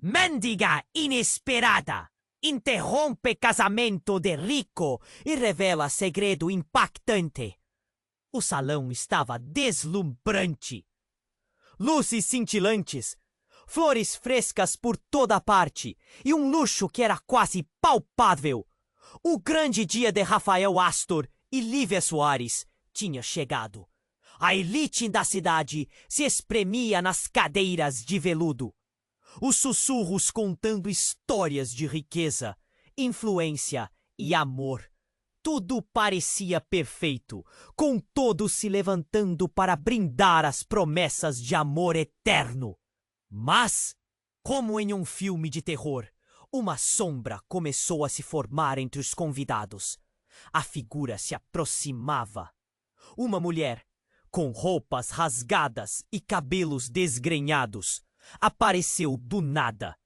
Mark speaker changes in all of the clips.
Speaker 1: Mendiga inesperada interrompe casamento de rico e revela segredo impactante. O salão estava deslumbrante. Luzes cintilantes, flores frescas por toda parte e um luxo que era quase palpável. O grande dia de Rafael Astor e Lívia Soares tinha chegado. A elite da cidade se espremia nas cadeiras de veludo. Os sussurros contando histórias de riqueza, influência e amor. Tudo parecia perfeito, com todos se levantando para brindar as promessas de amor eterno. Mas, como em um filme de terror, uma sombra começou a se formar entre os convidados. A figura se aproximava. Uma mulher, com roupas rasgadas e cabelos desgrenhados, apareceu do nada.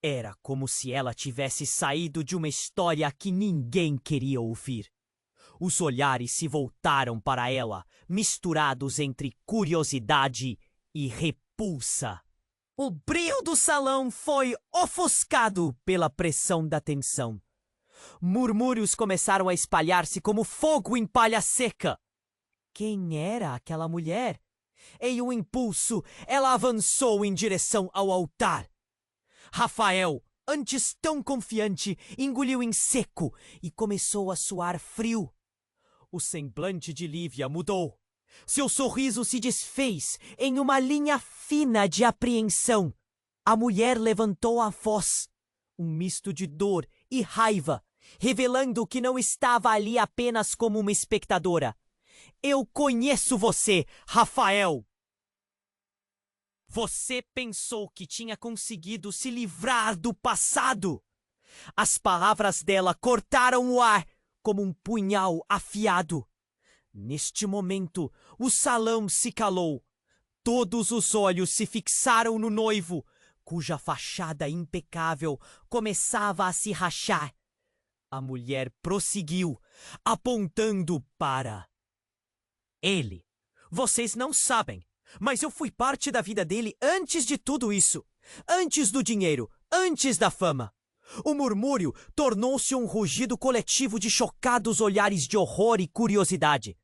Speaker 1: Era como se ela tivesse saído de uma história que ninguém queria ouvir. Os olhares se voltaram para ela, misturados entre curiosidade e repulsa. O brilho do salão foi ofuscado pela pressão da tensão. Murmúrios começaram a espalhar-se como fogo em palha seca. Quem era aquela mulher? Em um impulso, ela avançou em direção ao altar. Rafael, antes tão confiante, engoliu em seco e começou a suar frio. O semblante de Lívia mudou. Seu sorriso se desfez em uma linha fina de apreensão. A mulher levantou a voz, um misto de dor e raiva, revelando que não estava ali apenas como uma espectadora. Eu conheço você, Rafael! Você pensou que tinha conseguido se livrar do passado. As palavras dela cortaram o ar como um punhal afiado. Neste momento, o salão se calou. Todos os olhos se fixaram no noivo, cuja fachada impecável começava a se rachar. A mulher prosseguiu, apontando para ele. Vocês não sabem, mas eu fui parte da vida dele antes de tudo isso. Antes do dinheiro, antes da fama. O murmúrio tornou-se um rugido coletivo de chocados olhares de horror e curiosidade.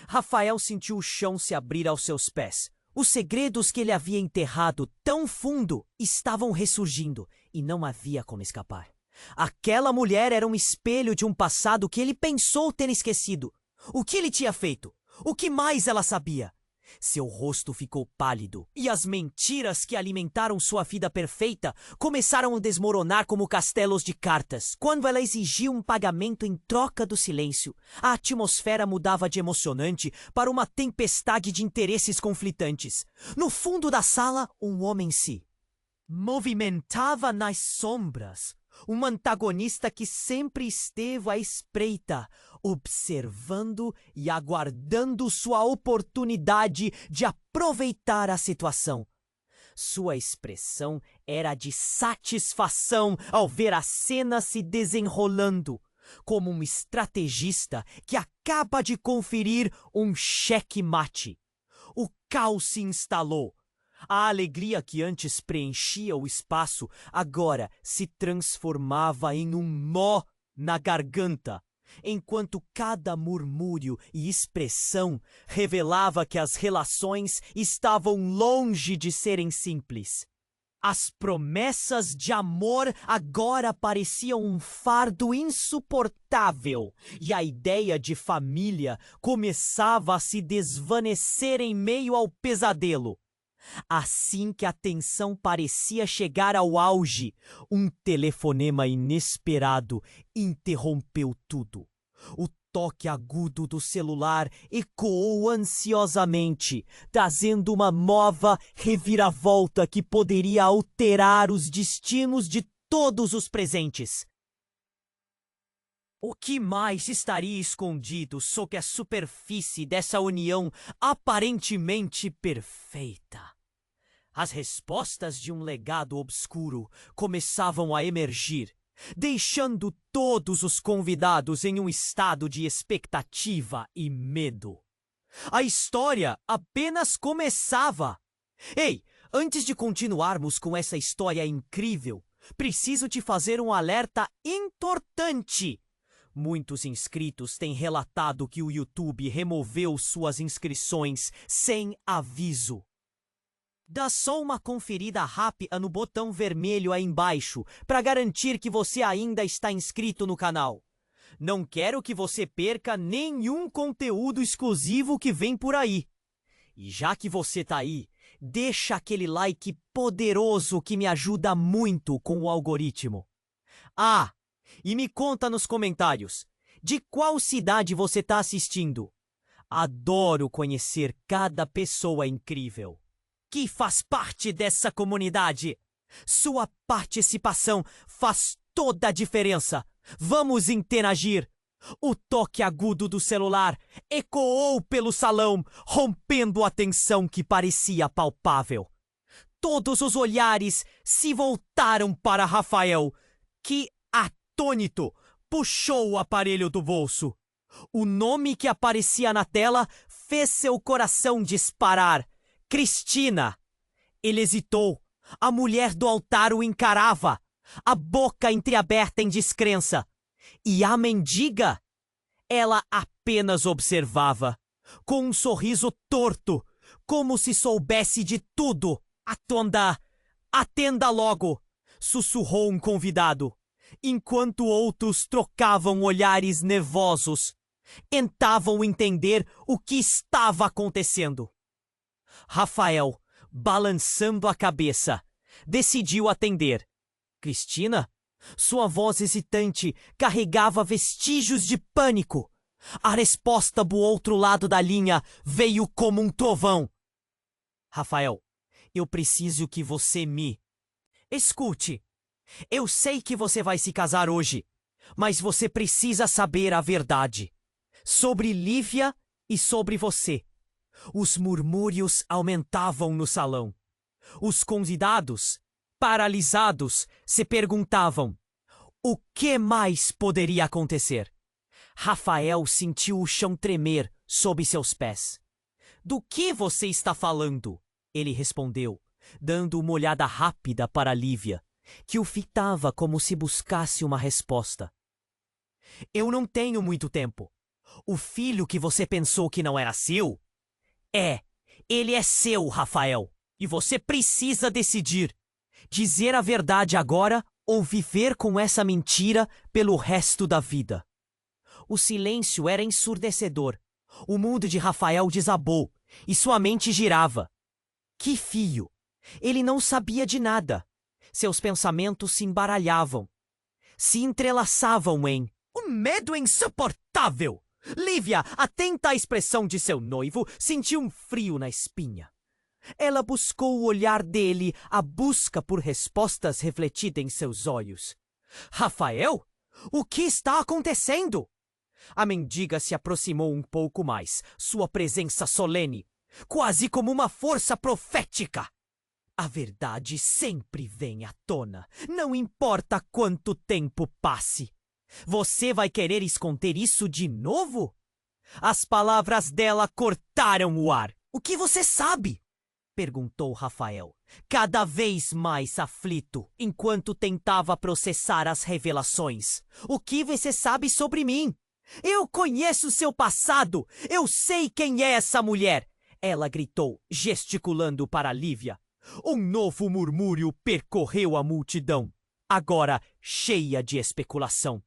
Speaker 1: Rafael sentiu o chão se abrir aos seus pés. Os segredos que ele havia enterrado tão fundo estavam ressurgindo e não havia como escapar. Aquela mulher era um espelho de um passado que ele pensou ter esquecido. O que ele tinha feito? O que mais ela sabia? Seu rosto ficou pálido e as mentiras que alimentaram sua vida perfeita começaram a desmoronar como castelos de cartas. Quando ela exigiu um pagamento em troca do silêncio, a atmosfera mudava de emocionante para uma tempestade de interesses conflitantes. No fundo da sala, um homem se movimentava nas sombras. Um antagonista que sempre esteve à espreita, observando e aguardando sua oportunidade de aproveitar a situação. Sua expressão era de satisfação ao ver a cena se desenrolando, como um estrategista que acaba de conferir um cheque-mate. O caos se instalou. A alegria que antes preenchia o espaço agora se transformava em um nó na garganta, enquanto cada murmúrio e expressão revelava que as relações estavam longe de serem simples. As promessas de amor agora pareciam um fardo insuportável e a ideia de família começava a se desvanecer em meio ao pesadelo. Assim que a tensão parecia chegar ao auge, um telefonema inesperado interrompeu tudo. O toque agudo do celular ecoou ansiosamente, trazendo uma nova reviravolta que poderia alterar os destinos de todos os presentes. O que mais estaria escondido sob a superfície dessa união aparentemente perfeita? As respostas de um legado obscuro começavam a emergir, deixando todos os convidados em um estado de expectativa e medo. A história apenas começava. Ei, Antes de continuarmos com essa história incrível, preciso te fazer um alerta importante. Muitos inscritos têm relatado que o YouTube removeu suas inscrições sem aviso. Dá só uma conferida rápida no botão vermelho aí embaixo para garantir que você ainda está inscrito no canal. Não quero que você perca nenhum conteúdo exclusivo que vem por aí. E já que você tá aí, deixa aquele like poderoso que me ajuda muito com o algoritmo. Ah, e me conta nos comentários, de qual cidade você está assistindo? Adoro conhecer cada pessoa incrível que faz parte dessa comunidade. Sua participação faz toda a diferença. Vamos interagir. O toque agudo do celular ecoou pelo salão, rompendo a tensão que parecia palpável. Todos os olhares se voltaram para Rafael, que, atônito, puxou o aparelho do bolso. O nome que aparecia na tela fez seu coração disparar. Cristina. Ele hesitou. A mulher do altar o encarava, a boca entreaberta em descrença. E a mendiga? Ela apenas observava, com um sorriso torto, como se soubesse de tudo. Atenda logo, sussurrou um convidado, enquanto outros trocavam olhares nervosos. Tentavam entender o que estava acontecendo. Rafael, balançando a cabeça, decidiu atender. Cristina? Sua voz hesitante carregava vestígios de pânico. A resposta do outro lado da linha veio como um trovão. Rafael, eu preciso que você me... Escute, eu sei que você vai se casar hoje, mas você precisa saber a verdade. Sobre Lívia e sobre você. Os murmúrios aumentavam no salão. Os convidados, paralisados, se perguntavam: o que mais poderia acontecer? Rafael sentiu o chão tremer sob seus pés. Do que você está falando? Ele respondeu, dando uma olhada rápida para Lívia, que o fitava como se buscasse uma resposta. Eu não tenho muito tempo. O filho que você pensou que não era seu? Ele é seu, Rafael. E você precisa decidir. Dizer a verdade agora ou viver com essa mentira pelo resto da vida. O silêncio era ensurdecedor. O mundo de Rafael desabou e sua mente girava. Que fio! Ele não sabia de nada. Seus pensamentos se embaralhavam. Se entrelaçavam em... Um medo insuportável! Lívia, atenta à expressão de seu noivo, sentiu um frio na espinha. Ela buscou o olhar dele, a busca por respostas refletida em seus olhos. Rafael? O que está acontecendo? A mendiga se aproximou um pouco mais, sua presença solene, quase como uma força profética. A verdade sempre vem à tona, não importa quanto tempo passe. Você vai querer esconder isso de novo? As palavras dela cortaram o ar. O que você sabe? Perguntou Rafael, cada vez mais aflito, enquanto tentava processar as revelações. O que você sabe sobre mim? Eu conheço seu passado! Eu sei quem é essa mulher! Ela gritou, gesticulando para Lívia. Um novo murmúrio percorreu a multidão, agora cheia de especulação.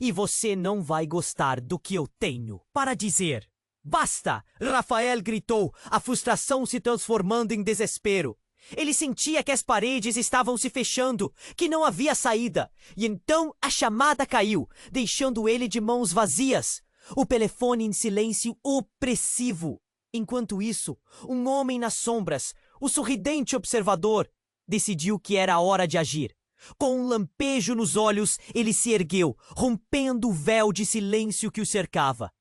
Speaker 1: E você não vai gostar do que eu tenho para dizer. Basta! Rafael gritou, a frustração se transformando em desespero. Ele sentia que as paredes estavam se fechando, que não havia saída. E então a chamada caiu, deixando ele de mãos vazias. O telefone em silêncio opressivo. Enquanto isso, um homem nas sombras, o sorridente observador, decidiu que era a hora de agir. Com um lampejo nos olhos, ele se ergueu, rompendo o véu de silêncio que o cercava.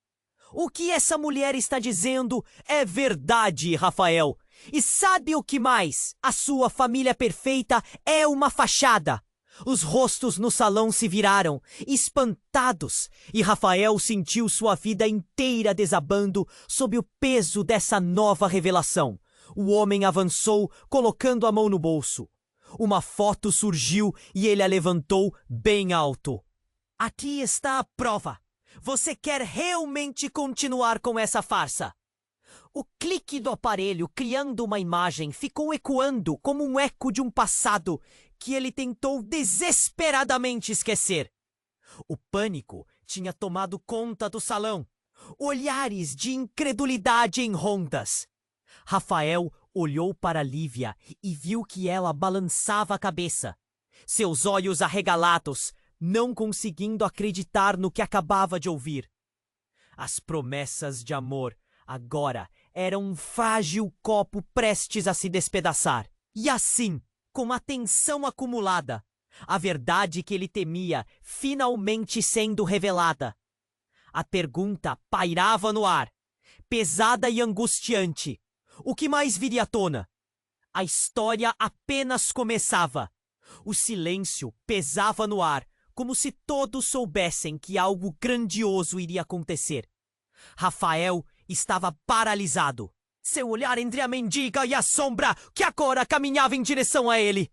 Speaker 1: O que essa mulher está dizendo é verdade, Rafael. E sabe o que mais? A sua família perfeita é uma fachada. Os rostos no salão se viraram, espantados, e Rafael sentiu sua vida inteira desabando sob o peso dessa nova revelação. O homem avançou, colocando a mão no bolso. Uma foto surgiu e ele a levantou bem alto. Aqui está a prova. Você quer realmente continuar com essa farsa? O clique do aparelho criando uma imagem ficou ecoando como um eco de um passado que ele tentou desesperadamente esquecer. O pânico tinha tomado conta do salão. Olhares de incredulidade em rondas. Rafael olhou para Lívia e viu que ela balançava a cabeça. Seus olhos arregalados, não conseguindo acreditar no que acabava de ouvir. As promessas de amor agora eram um frágil copo prestes a se despedaçar. E assim, com a tensão acumulada, a verdade que ele temia finalmente sendo revelada. A pergunta pairava no ar, pesada e angustiante. O que mais viria à tona? A história apenas começava. O silêncio pesava no ar, como se todos soubessem que algo grandioso iria acontecer. Rafael estava paralisado. Seu olhar entre a mendiga e a sombra, que agora caminhava em direção a ele.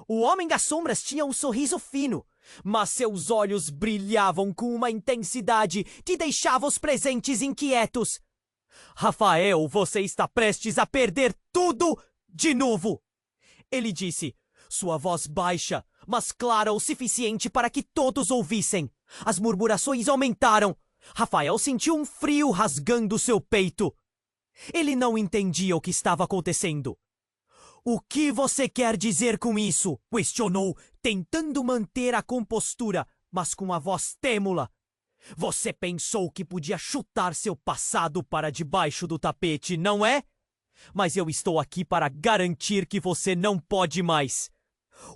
Speaker 1: O homem das sombras tinha um sorriso fino, mas seus olhos brilhavam com uma intensidade que deixava os presentes inquietos. Rafael, você está prestes a perder tudo de novo! Ele disse, sua voz baixa, mas clara o suficiente para que todos ouvissem. As murmurações aumentaram. Rafael sentiu um frio rasgando seu peito. Ele não entendia o que estava acontecendo. O que você quer dizer com isso? Questionou, tentando manter a compostura, mas com a voz trêmula. Você pensou que podia chutar seu passado para debaixo do tapete, não é? Mas eu estou aqui para garantir que você não pode mais.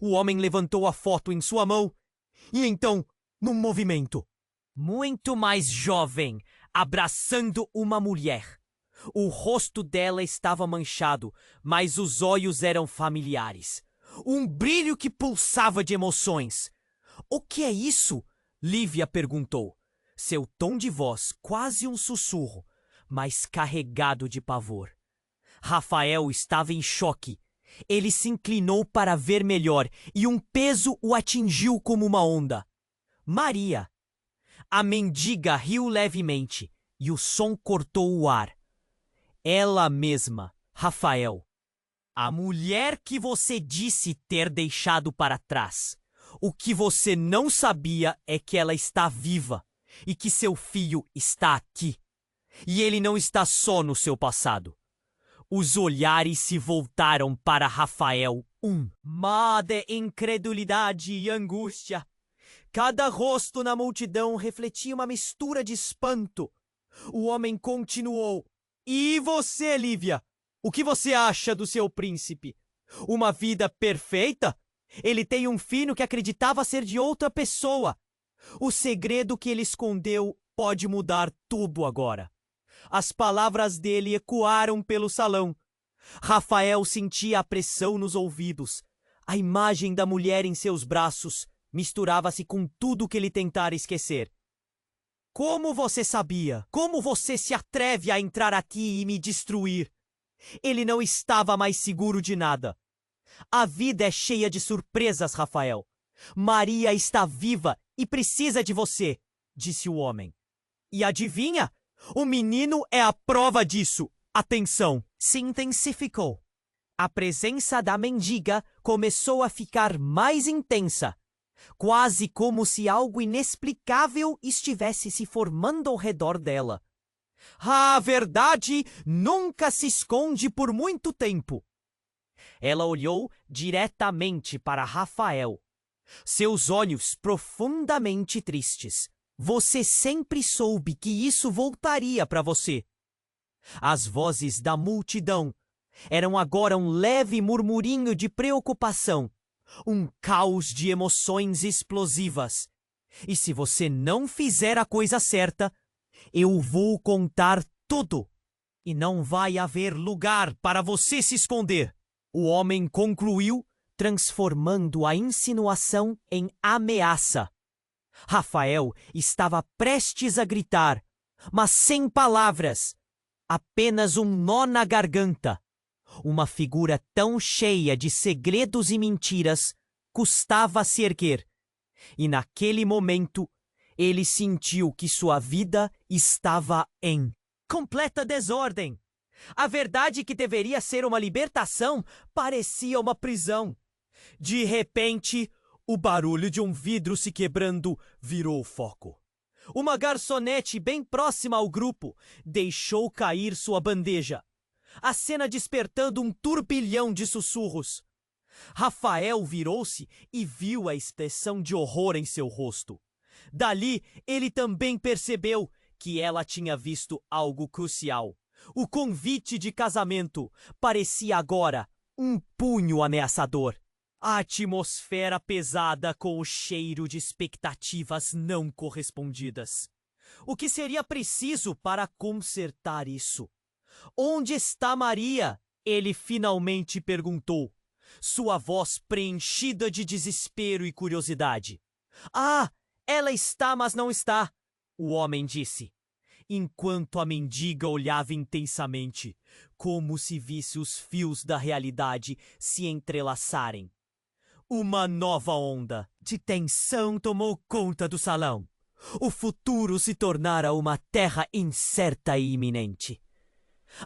Speaker 1: O homem levantou a foto em sua mão e então, num movimento muito mais jovem, abraçando uma mulher. O rosto dela estava manchado, mas os olhos eram familiares. Um brilho que pulsava de emoções. O que é isso? Lívia perguntou. Seu tom de voz quase um sussurro, mas carregado de pavor. Rafael estava em choque. Ele se inclinou para ver melhor e um peso o atingiu como uma onda. Maria. A mendiga riu levemente e o som cortou o ar. Ela mesma, Rafael. A mulher que você disse ter deixado para trás. O que você não sabia é que ela está viva e que seu filho está aqui. E ele não está só no seu passado. Os olhares se voltaram para Rafael. Mar de incredulidade e angústia. Cada rosto na multidão refletia uma mistura de espanto. O homem continuou. E você, Lívia? O que você acha do seu príncipe? Uma vida perfeita? Ele tem um filho que acreditava ser de outra pessoa. O segredo que ele escondeu pode mudar tudo agora. As palavras dele ecoaram pelo salão. Rafael sentia a pressão nos ouvidos. A imagem da mulher em seus braços misturava-se com tudo que ele tentara esquecer. Como você sabia? Como você se atreve a entrar aqui e me destruir? Ele não estava mais seguro de nada. A vida é cheia de surpresas, Rafael. Maria está viva e precisa de você, disse o homem. E adivinha? O menino é a prova disso. A tensão se intensificou. A presença da mendiga começou a ficar mais intensa, quase como se algo inexplicável estivesse se formando ao redor dela. A verdade nunca se esconde por muito tempo. Ela olhou diretamente para Rafael, seus olhos profundamente tristes. Você sempre soube que isso voltaria para você. As vozes da multidão eram agora um leve murmurinho de preocupação, um caos de emoções explosivas. E se você não fizer a coisa certa, eu vou contar tudo. E não vai haver lugar para você se esconder. O homem concluiu, transformando a insinuação em ameaça. Rafael estava prestes a gritar, mas sem palavras, apenas um nó na garganta. Uma figura tão cheia de segredos e mentiras custava se erguer. E naquele momento, ele sentiu que sua vida estava em completa desordem. A verdade que deveria ser uma libertação parecia uma prisão. De repente, o barulho de um vidro se quebrando virou o foco. Uma garçonete bem próxima ao grupo deixou cair sua bandeja, a cena despertando um turbilhão de sussurros. Rafael virou-se e viu a expressão de horror em seu rosto. Dali, ele também percebeu que ela tinha visto algo crucial. O convite de casamento parecia agora um punho ameaçador. A atmosfera pesada com o cheiro de expectativas não correspondidas. O que seria preciso para consertar isso? Onde está Maria? Ele finalmente perguntou, sua voz preenchida de desespero e curiosidade. Ah, ela está, mas não está, o homem disse, enquanto a mendiga olhava intensamente, como se visse os fios da realidade se entrelaçarem. Uma nova onda de tensão tomou conta do salão. O futuro se tornara uma terra incerta e iminente.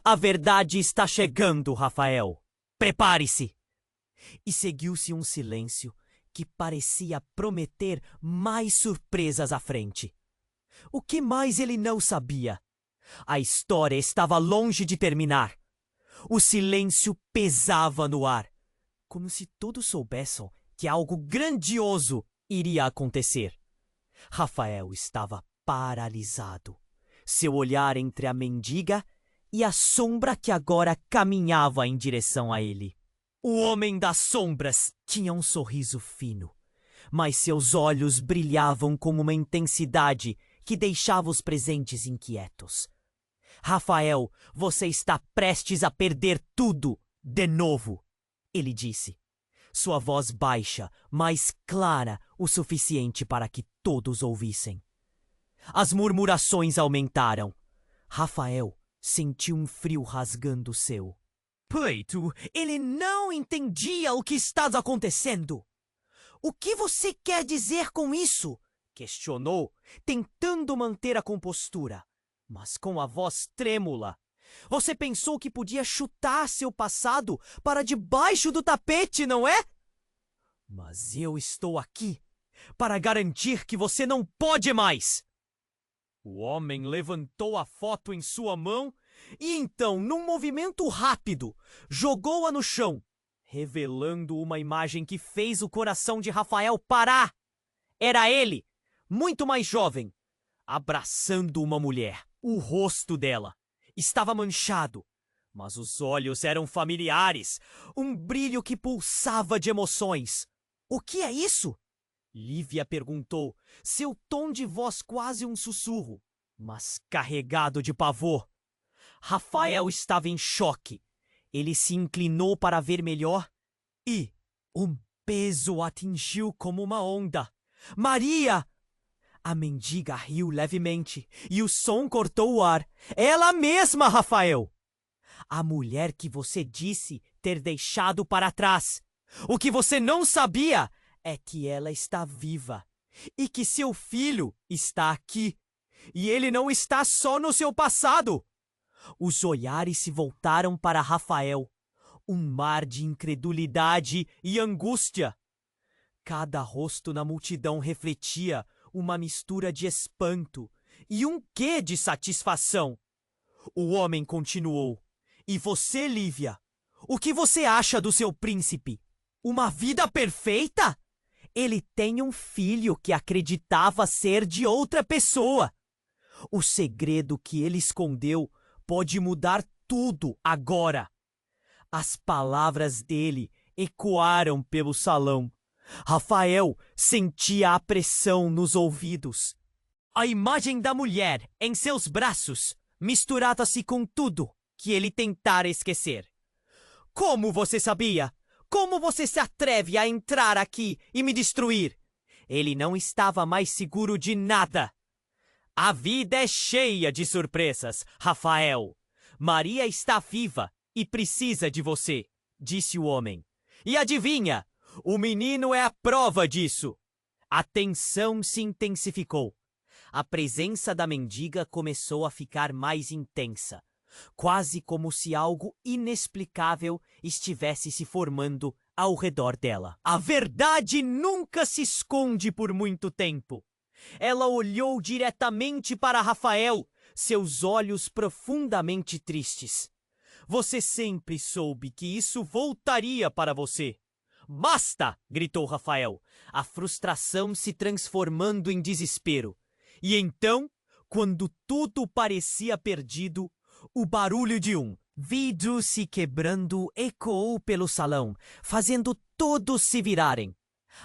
Speaker 1: A verdade está chegando, Rafael. Prepare-se! E seguiu-se um silêncio que parecia prometer mais surpresas à frente. O que mais ele não sabia? A história estava longe de terminar. O silêncio pesava no ar, como se todos soubessem que algo grandioso iria acontecer. Rafael estava paralisado, seu olhar entre a mendiga e a sombra que agora caminhava em direção a ele. O homem das sombras tinha um sorriso fino, mas seus olhos brilhavam com uma intensidade que deixava os presentes inquietos. Rafael, você está prestes a perder tudo, de novo, ele disse. Sua voz baixa, mas clara o suficiente para que todos ouvissem. As murmurações aumentaram. Rafael sentiu um frio rasgando o seu peito. Ele não entendia o que estava acontecendo. O que você quer dizer com isso? Questionou, tentando manter a compostura, mas com a voz trêmula. Você pensou que podia chutar seu passado para debaixo do tapete, não é? Mas eu estou aqui para garantir que você não pode mais. O homem levantou a foto em sua mão e então, num movimento rápido, jogou-a no chão, revelando uma imagem que fez o coração de Rafael parar. Era ele, muito mais jovem, abraçando uma mulher. O rosto dela estava manchado, mas os olhos eram familiares, um brilho que pulsava de emoções. O que é isso? Lívia perguntou, seu tom de voz quase um sussurro, mas carregado de pavor. Rafael estava em choque. Ele se inclinou para ver melhor e um peso o atingiu como uma onda. Maria! A mendiga riu levemente e o som cortou o ar. Ela mesma, Rafael! A mulher que você disse ter deixado para trás. O que você não sabia é que ela está viva e que seu filho está aqui. E ele não está só no seu passado. Os olhares se voltaram para Rafael, um mar de incredulidade e angústia. Cada rosto na multidão refletia uma mistura de espanto e um quê de satisfação. O homem continuou. E você, Lívia? O que você acha do seu príncipe? Uma vida perfeita? Ele tem um filho que acreditava ser de outra pessoa. O segredo que ele escondeu pode mudar tudo agora. As palavras dele ecoaram pelo salão. Rafael sentia a pressão nos ouvidos. A imagem da mulher em seus braços misturava-se com tudo que ele tentara esquecer. Como você sabia? Como você se atreve a entrar aqui e me destruir? Ele não estava mais seguro de nada. A vida é cheia de surpresas, Rafael. Maria está viva e precisa de você, disse o homem. E adivinha, o menino é a prova disso. A tensão se intensificou. A presença da mendiga começou a ficar mais intensa, quase como se algo inexplicável estivesse se formando ao redor dela. A verdade nunca se esconde por muito tempo. Ela olhou diretamente para Rafael, seus olhos profundamente tristes. Você sempre soube que isso voltaria para você. Basta! Gritou Rafael, a frustração se transformando em desespero. E então, quando tudo parecia perdido, o barulho de um vidro se quebrando ecoou pelo salão, fazendo todos se virarem.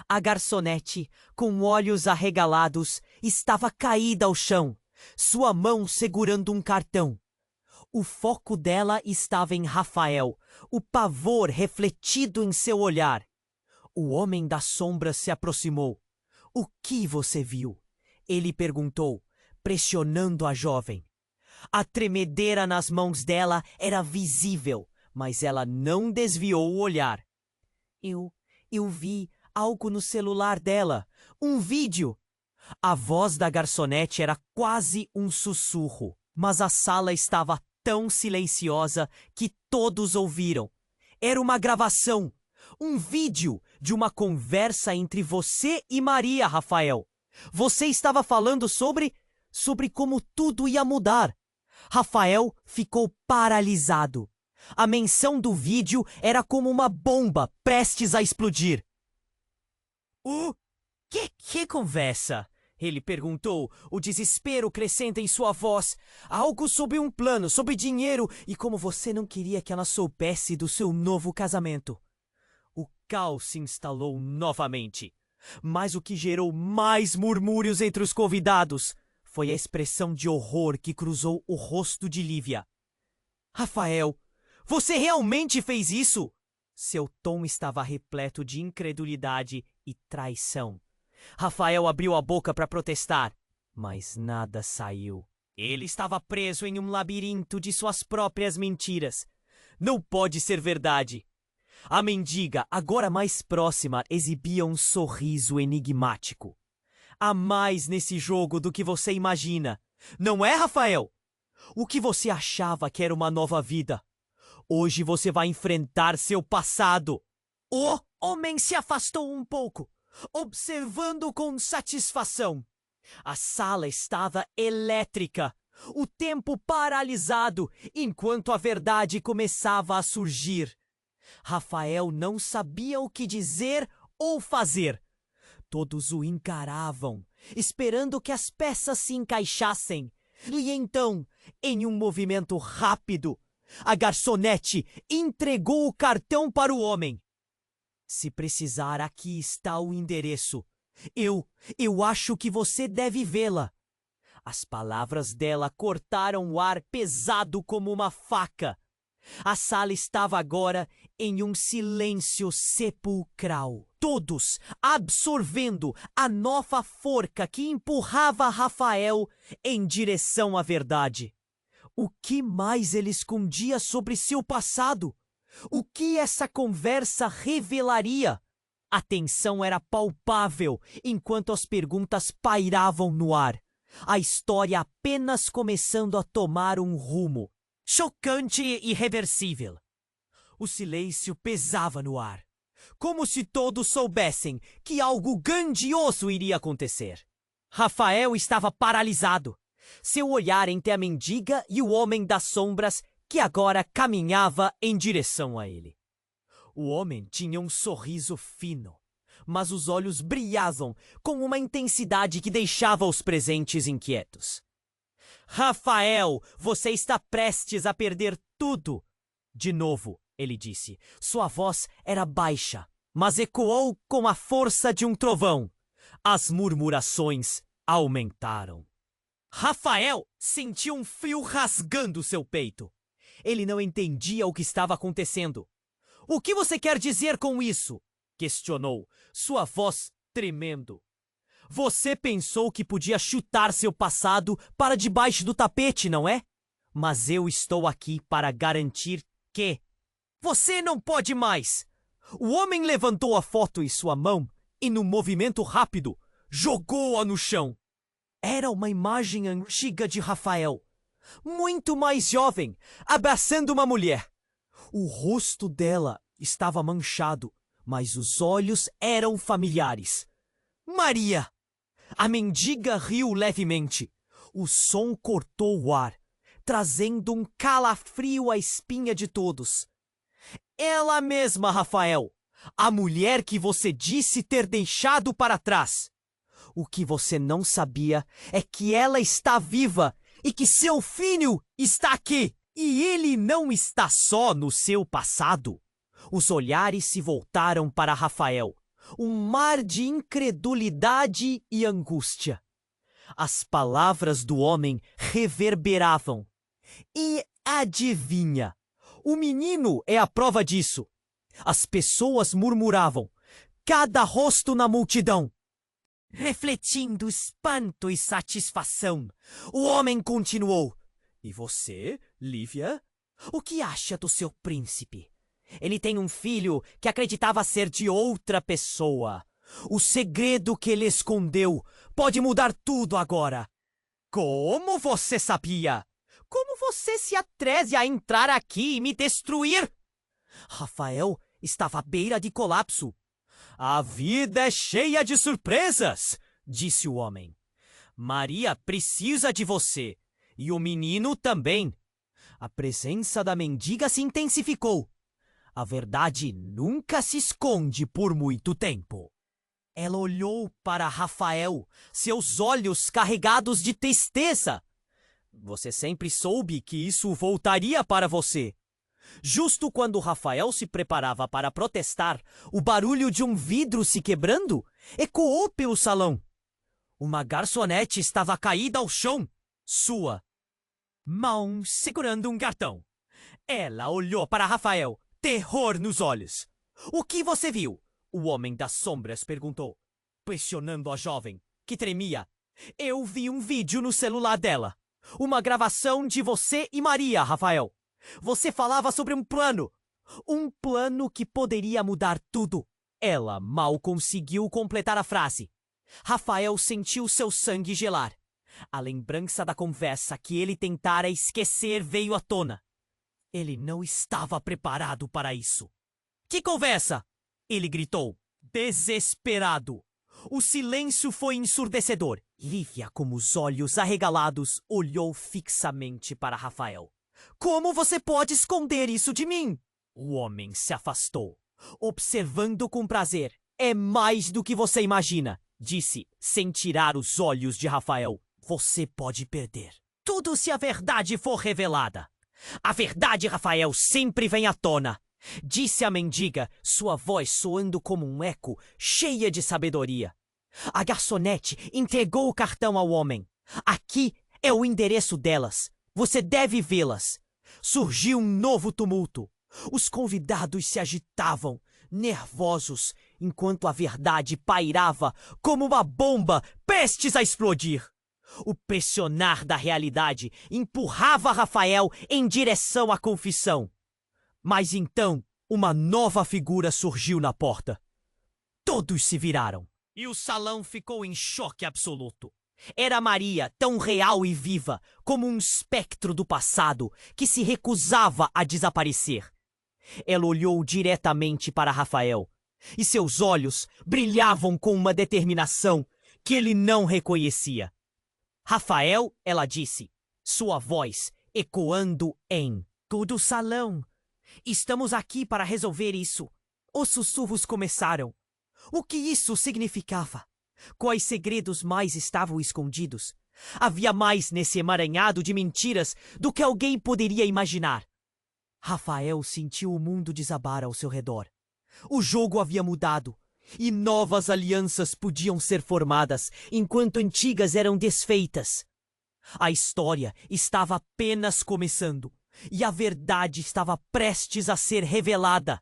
Speaker 1: A garçonete, com olhos arregalados, estava caída ao chão, sua mão segurando um cartão. O foco dela estava em Rafael, o pavor refletido em seu olhar. O homem das sombras se aproximou. O que você viu? Ele perguntou, pressionando a jovem. A tremedeira nas mãos dela era visível, mas ela não desviou o olhar. Eu vi algo no celular dela, um vídeo. A voz da garçonete era quase um sussurro, mas a sala estava tão silenciosa que todos ouviram. Era uma gravação, um vídeo de uma conversa entre você e Maria, Rafael. Você estava falando sobre como tudo ia mudar. Rafael ficou paralisado. A menção do vídeo era como uma bomba prestes a explodir. Que conversa? Ele perguntou, o desespero crescendo em sua voz. Algo sobre um plano, sobre dinheiro e como você não queria que ela soubesse do seu novo casamento. O caos se instalou novamente. Mas o que gerou mais murmúrios entre os convidados foi a expressão de horror que cruzou o rosto de Lívia. Rafael, você realmente fez isso? Seu tom estava repleto de incredulidade e traição. Rafael abriu a boca para protestar, mas nada saiu. Ele estava preso em um labirinto de suas próprias mentiras. Não pode ser verdade. A mendiga, agora mais próxima, exibia um sorriso enigmático. Há mais nesse jogo do que você imagina. Não é, Rafael? O que você achava que era uma nova vida? Hoje você vai enfrentar seu passado. O homem se afastou um pouco, observando com satisfação. A sala estava elétrica, o tempo paralisado, enquanto a verdade começava a surgir. Rafael não sabia o que dizer ou fazer. Todos o encaravam, esperando que as peças se encaixassem. E então, em um movimento rápido, a garçonete entregou o cartão para o homem. Se precisar, aqui está o endereço. Eu acho que você deve vê-la. As palavras dela cortaram o ar pesado como uma faca. A sala estava agora em um silêncio sepulcral. Todos absorvendo a nova forca que empurrava Rafael em direção à verdade. O que mais ele escondia sobre seu passado? O que essa conversa revelaria? A tensão era palpável enquanto as perguntas pairavam no ar. A história apenas começando a tomar um rumo chocante e irreversível. O silêncio pesava no ar, como se todos soubessem que algo grandioso iria acontecer. Rafael estava paralisado, seu olhar entre a mendiga e o homem das sombras que agora caminhava em direção a ele. O homem tinha um sorriso fino, mas os olhos brilhavam com uma intensidade que deixava os presentes inquietos. Rafael, você está prestes a perder tudo. De novo, ele disse. Sua voz era baixa, mas ecoou com a força de um trovão. As murmurações aumentaram. Rafael sentiu um frio rasgando seu peito. Ele não entendia o que estava acontecendo. O que você quer dizer com isso? Questionou, sua voz tremendo. Você pensou que podia chutar seu passado para debaixo do tapete, não é? Mas eu estou aqui para garantir quê? Você não pode mais! O homem levantou a foto em sua mão e, num movimento rápido, jogou-a no chão. Era uma imagem antiga de Rafael, muito mais jovem, abraçando uma mulher. O rosto dela estava manchado, mas os olhos eram familiares. Maria! A mendiga riu levemente. O som cortou o ar, trazendo um calafrio à espinha de todos. Ela mesma, Rafael, a mulher que você disse ter deixado para trás. O que você não sabia é que ela está viva e que seu filho está aqui. E ele não está só no seu passado. Os olhares se voltaram para Rafael, um mar de incredulidade e angústia. As palavras do homem reverberavam. E adivinha? O menino é a prova disso. As pessoas murmuravam, cada rosto na multidão. Refletindo espanto e satisfação, o homem continuou. E você, Lívia? O que acha do seu príncipe? Ele tem um filho que acreditava ser de outra pessoa. O segredo que ele escondeu pode mudar tudo agora. Como você sabia? Como você se atreve a entrar aqui e me destruir? Rafael estava à beira de colapso. A vida é cheia de surpresas, disse o homem. Maria precisa de você, e o menino também. A presença da mendiga se intensificou. A verdade nunca se esconde por muito tempo. Ela olhou para Rafael, seus olhos carregados de tristeza. Você sempre soube que isso voltaria para você. Justo quando Rafael se preparava para protestar, o barulho de um vidro se quebrando ecoou pelo salão. Uma garçonete estava caída ao chão, sua mão segurando um cartão. Ela olhou para Rafael, terror nos olhos. O que você viu? O homem das sombras perguntou, pressionando a jovem, que tremia. Eu vi um vídeo no celular dela. Uma gravação de você e Maria, Rafael. Você falava sobre um plano. Um plano que poderia mudar tudo. Ela mal conseguiu completar a frase. Rafael sentiu seu sangue gelar. A lembrança da conversa que ele tentara esquecer veio à tona. Ele não estava preparado para isso. Que conversa? Ele gritou, desesperado. O silêncio foi ensurdecedor. Lívia, com os olhos arregalados, olhou fixamente para Rafael. Como você pode esconder isso de mim? O homem se afastou, observando com prazer. É mais do que você imagina, disse, sem tirar os olhos de Rafael. Você pode perder. Tudo se a verdade for revelada. A verdade, Rafael, sempre vem à tona, disse a mendiga, sua voz soando como um eco, cheia de sabedoria. A garçonete entregou o cartão ao homem. Aqui é o endereço delas. Você deve vê-las. Surgiu um novo tumulto. Os convidados se agitavam, nervosos, enquanto a verdade pairava como uma bomba prestes a explodir. O pressionar da realidade empurrava Rafael em direção à confissão. Mas então, uma nova figura surgiu na porta. Todos se viraram, e o salão ficou em choque absoluto. Era Maria, tão real e viva como um espectro do passado que se recusava a desaparecer. Ela olhou diretamente para Rafael, e seus olhos brilhavam com uma determinação que ele não reconhecia. Rafael, ela disse, sua voz ecoando em todo o salão. Estamos aqui para resolver isso. Os sussurros começaram. O que isso significava? Quais segredos mais estavam escondidos? Havia mais nesse emaranhado de mentiras do que alguém poderia imaginar. Rafael sentiu o mundo desabar ao seu redor. O jogo havia mudado, e novas alianças podiam ser formadas, enquanto antigas eram desfeitas. A história estava apenas começando, e a verdade estava prestes a ser revelada.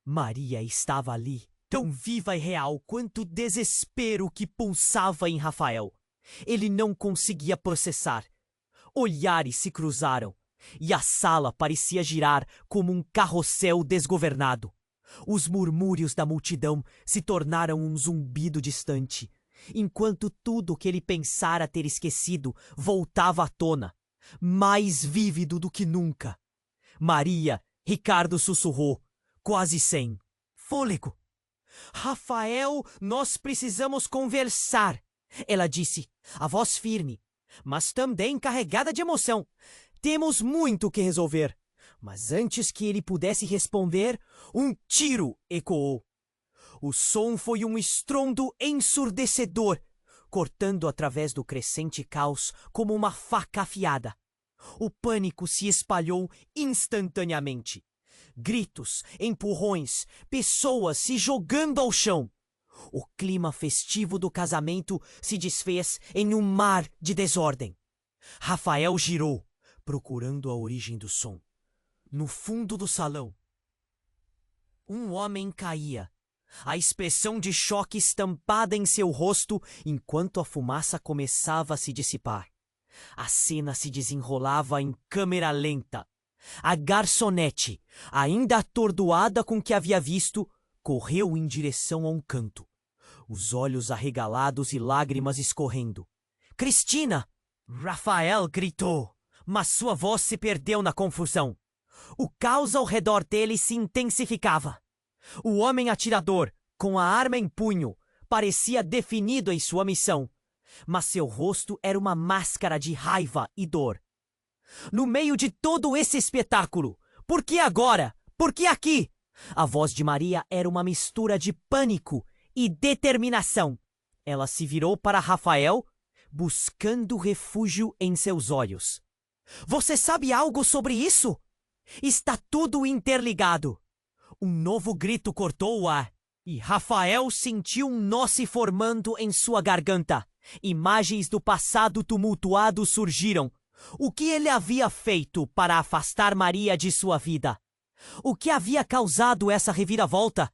Speaker 1: Maria estava ali, tão viva e real quanto o desespero que pulsava em Rafael. Ele não conseguia processar. Olhares se cruzaram, e a sala parecia girar como um carrossel desgovernado. Os murmúrios da multidão se tornaram um zumbido distante, enquanto tudo o que ele pensara ter esquecido voltava à tona, mais vívido do que nunca. Maria, Ricardo sussurrou, quase sem fôlego. Rafael, nós precisamos conversar, ela disse, a voz firme, mas também carregada de emoção. Temos muito que resolver. Mas antes que ele pudesse responder, um tiro ecoou. O som foi um estrondo ensurdecedor, cortando através do crescente caos como uma faca afiada. O pânico se espalhou instantaneamente. Gritos, empurrões, pessoas se jogando ao chão. O clima festivo do casamento se desfez em um mar de desordem. Rafael girou, procurando a origem do som. No fundo do salão, um homem caía, a expressão de choque estampada em seu rosto enquanto a fumaça começava a se dissipar. A cena se desenrolava em câmera lenta. A garçonete, ainda atordoada com o que havia visto, correu em direção a um canto, os olhos arregalados e lágrimas escorrendo. Cristina! Rafael gritou, mas sua voz se perdeu na confusão. O caos ao redor dele se intensificava. O homem atirador, com a arma em punho, parecia definido em sua missão, mas seu rosto era uma máscara de raiva e dor. No meio de todo esse espetáculo, por que agora? Por que aqui? A voz de Maria era uma mistura de pânico e determinação. Ela se virou para Rafael, buscando refúgio em seus olhos. Você sabe algo sobre isso? Está tudo interligado. Um novo grito cortou o ar, e Rafael sentiu um nó se formando em sua garganta. Imagens do passado tumultuado surgiram. O que ele havia feito para afastar Maria de sua vida? O que havia causado essa reviravolta?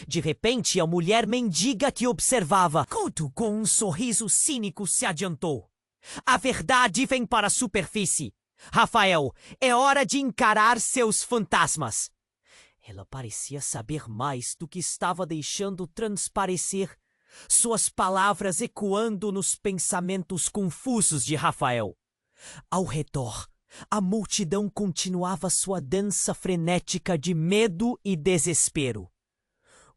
Speaker 1: De repente, a mulher mendiga que observava, com um sorriso cínico, se adiantou. A verdade vem para a superfície. Rafael, é hora de encarar seus fantasmas. Ela parecia saber mais do que estava deixando transparecer, suas palavras ecoando nos pensamentos confusos de Rafael. Ao redor, a multidão continuava sua dança frenética de medo e desespero.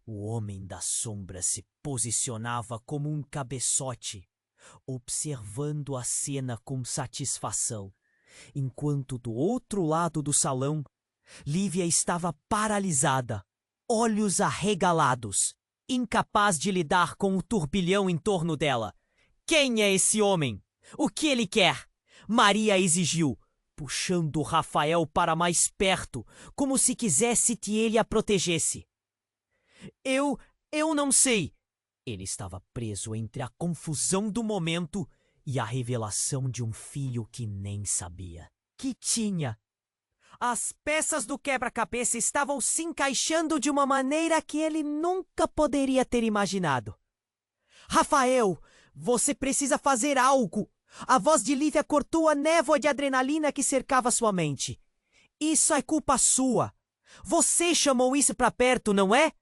Speaker 1: O homem da sombra se posicionava como um cabeçote, observando a cena com satisfação, enquanto do outro lado do salão, Lívia estava paralisada, olhos arregalados, incapaz de lidar com o turbilhão em torno dela. Quem é esse homem? O que ele quer? Maria exigiu, puxando Rafael para mais perto, como se quisesse que ele a protegesse. Eu não sei. Ele estava preso entre a confusão do momento e a revelação de um filho que nem sabia que tinha. As peças do quebra-cabeça estavam se encaixando de uma maneira que ele nunca poderia ter imaginado. Rafael, você precisa fazer algo. A voz de Lívia cortou a névoa de adrenalina que cercava sua mente. Isso é culpa sua. Você chamou isso pra perto, não é?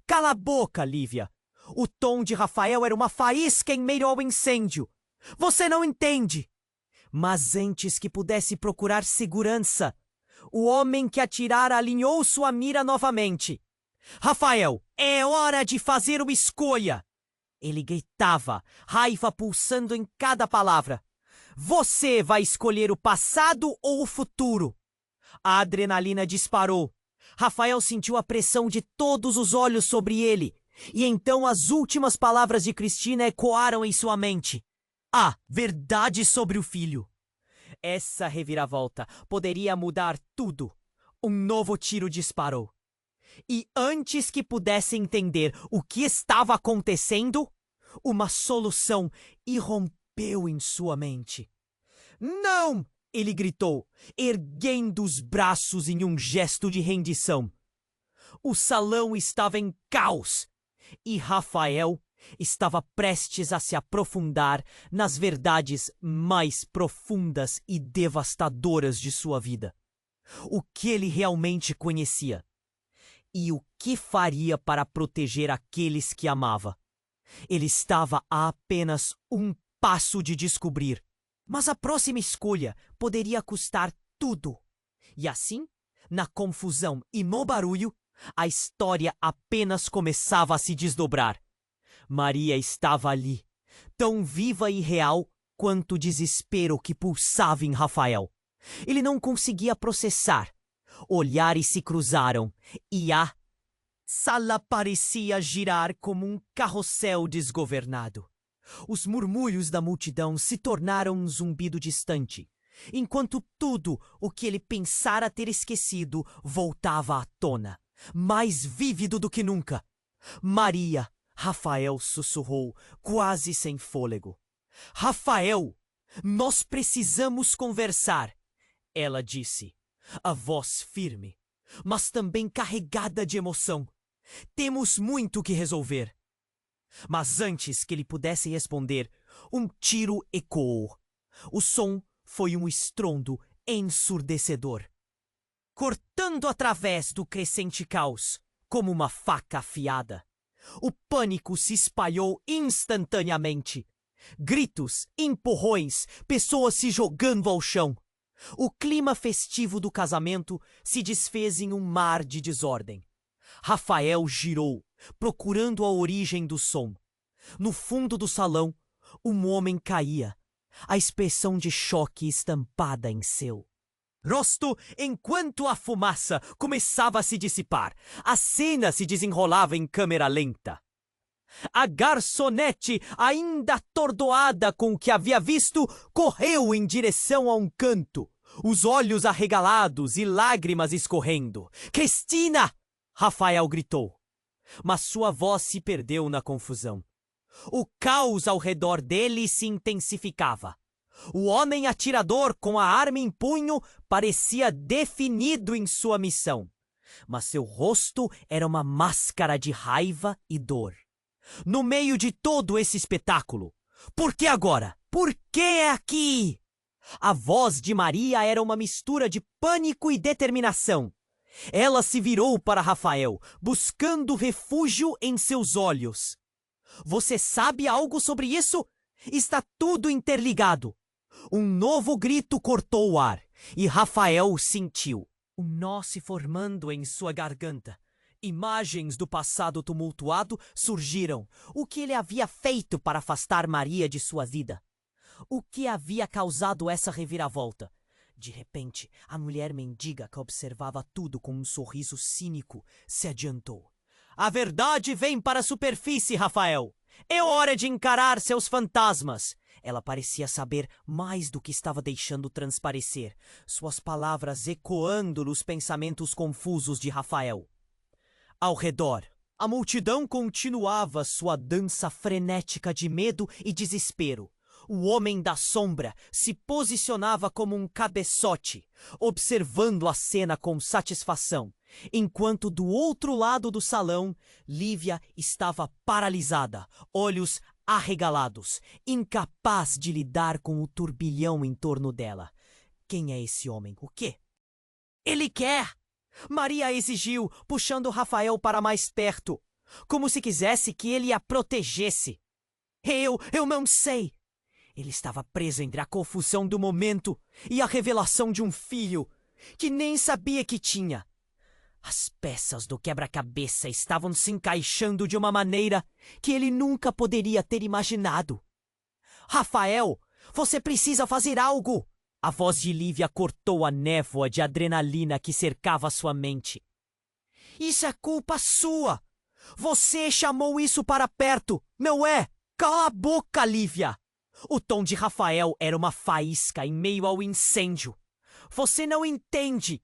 Speaker 1: Cala a boca, Lívia. O tom de Rafael era uma faísca em meio ao incêndio. Você não entende. Mas antes que pudesse procurar segurança, o homem que atirara alinhou sua mira novamente. Rafael, é hora de fazer uma escolha. Ele gritava, raiva pulsando em cada palavra. Você vai escolher o passado ou o futuro? A adrenalina disparou. Rafael sentiu a pressão de todos os olhos sobre ele, e então as últimas palavras de Cristina ecoaram em sua mente. A verdade sobre o filho. Essa reviravolta poderia mudar tudo. Um novo tiro disparou. E antes que pudesse entender o que estava acontecendo, uma solução irrompeu em sua mente. Não! Ele gritou, erguendo os braços em um gesto de rendição. O salão estava em caos e Rafael estava prestes a se aprofundar nas verdades mais profundas e devastadoras de sua vida. O que ele realmente conhecia e o que faria para proteger aqueles que amava. Ele estava a apenas um passo de descobrir, mas a próxima escolha poderia custar tudo. E assim, na confusão e no barulho, a história apenas começava a se desdobrar. Maria estava ali, tão viva e real quanto o desespero que pulsava em Rafael. Ele não conseguia processar. Olhares se cruzaram e a sala parecia girar como um carrossel desgovernado. Os murmúrios da multidão se tornaram um zumbido distante, enquanto tudo o que ele pensara ter esquecido voltava à tona, mais vívido do que nunca. Maria, Rafael sussurrou, quase sem fôlego. Rafael, nós precisamos conversar, ela disse, a voz firme, mas também carregada de emoção. Temos muito que resolver. Mas antes que ele pudesse responder, um tiro ecoou. O som foi um estrondo ensurdecedor, cortando através do crescente caos, como uma faca afiada. O pânico se espalhou instantaneamente. Gritos, empurrões, pessoas se jogando ao chão. O clima festivo do casamento se desfez em um mar de desordem. Rafael girou, procurando a origem do som. No fundo do salão, um homem caía, a expressão de choque estampada em seu rosto enquanto a fumaça começava a se dissipar. A cena se desenrolava em câmera lenta. A garçonete, ainda atordoada com o que havia visto, correu em direção a um canto, os olhos arregalados e lágrimas escorrendo. Cristina! Rafael gritou. Mas sua voz se perdeu na confusão. O caos ao redor dele se intensificava. O homem atirador com a arma em punho parecia definido em sua missão, mas seu rosto era uma máscara de raiva e dor. No meio de todo esse espetáculo, por que agora? Por que aqui? A voz de Maria era uma mistura de pânico e determinação. Ela se virou para Rafael, buscando refúgio em seus olhos. Você sabe algo sobre isso? Está tudo interligado. Um novo grito cortou o ar, e Rafael sentiu um nó se formando em sua garganta. Imagens do passado tumultuado surgiram. O que ele havia feito para afastar Maria de sua vida? O que havia causado essa reviravolta? De repente, a mulher mendiga que observava tudo com um sorriso cínico se adiantou. A verdade vem para a superfície, Rafael. É hora de encarar seus fantasmas. Ela parecia saber mais do que estava deixando transparecer, suas palavras ecoando nos pensamentos confusos de Rafael. Ao redor, a multidão continuava sua dança frenética de medo e desespero. O homem da sombra se posicionava como um cabeçote, observando a cena com satisfação, enquanto do outro lado do salão, Lívia estava paralisada, olhos arregalados, incapaz de lidar com o turbilhão em torno dela. Quem é esse homem? O quê? Ele quer! Maria exigiu, puxando Rafael para mais perto, como se quisesse que ele a protegesse. Eu não sei. Ele estava preso entre a confusão do momento e a revelação de um filho que nem sabia que tinha. As peças do quebra-cabeça estavam se encaixando de uma maneira que ele nunca poderia ter imaginado. Rafael, você precisa fazer algo! A voz de Lívia cortou a névoa de adrenalina que cercava sua mente. Isso é culpa sua! Você chamou isso para perto, não é? Cala a boca, Lívia! O tom de Rafael era uma faísca em meio ao incêndio. Você não entende!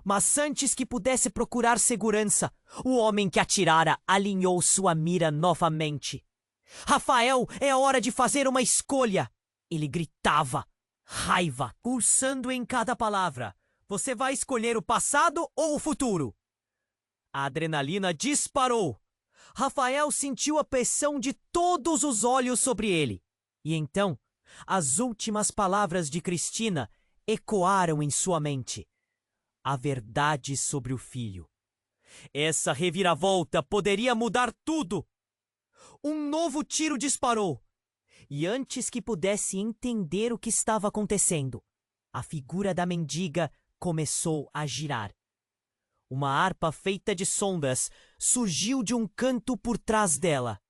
Speaker 1: Mas antes que pudesse procurar segurança, o homem que atirara alinhou sua mira novamente. Rafael, é hora de fazer uma escolha! Ele gritava, raiva pulsando em cada palavra. Você vai escolher o passado ou o futuro? A adrenalina disparou. Rafael sentiu a pressão de todos os olhos sobre ele. E então, as últimas palavras de Cristina ecoaram em sua mente. A verdade sobre o filho. Essa reviravolta poderia mudar tudo. Um novo tiro disparou. E antes que pudesse entender o que estava acontecendo, a figura da mendiga começou a girar. Uma harpa feita de sombras surgiu de um canto por trás dela.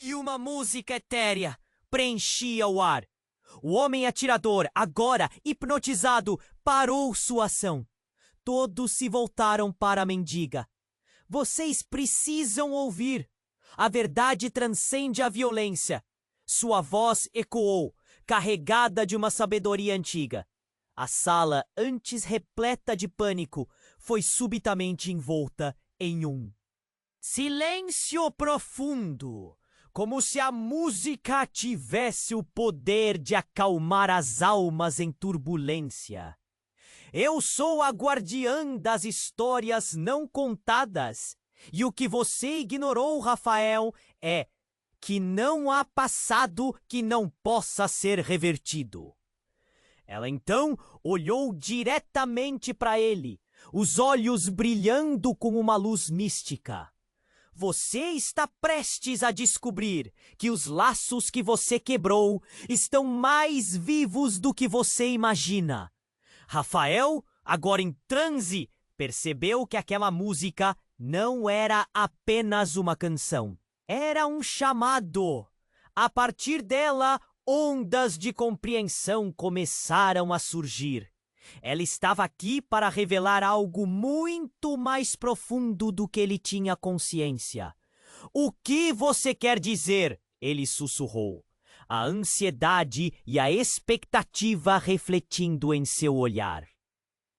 Speaker 1: E uma música etérea preenchia o ar. O homem atirador, agora hipnotizado, parou sua ação. Todos se voltaram para a mendiga. Vocês precisam ouvir. A verdade transcende a violência. Sua voz ecoou, carregada de uma sabedoria antiga. A sala, antes repleta de pânico, foi subitamente envolta em um silêncio profundo, como se a música tivesse o poder de acalmar as almas em turbulência. Eu sou a guardiã das histórias não contadas, e o que você ignorou, Rafael, é que não há passado que não possa ser revertido. Ela então olhou diretamente para ele, os olhos brilhando com uma luz mística. Você está prestes a descobrir que os laços que você quebrou estão mais vivos do que você imagina. Rafael, agora em transe, percebeu que aquela música não era apenas uma canção. Era um chamado. A partir dela, ondas de compreensão começaram a surgir. Ela estava aqui para revelar algo muito mais profundo do que ele tinha consciência. O que você quer dizer? Ele sussurrou. A ansiedade e a expectativa refletindo em seu olhar.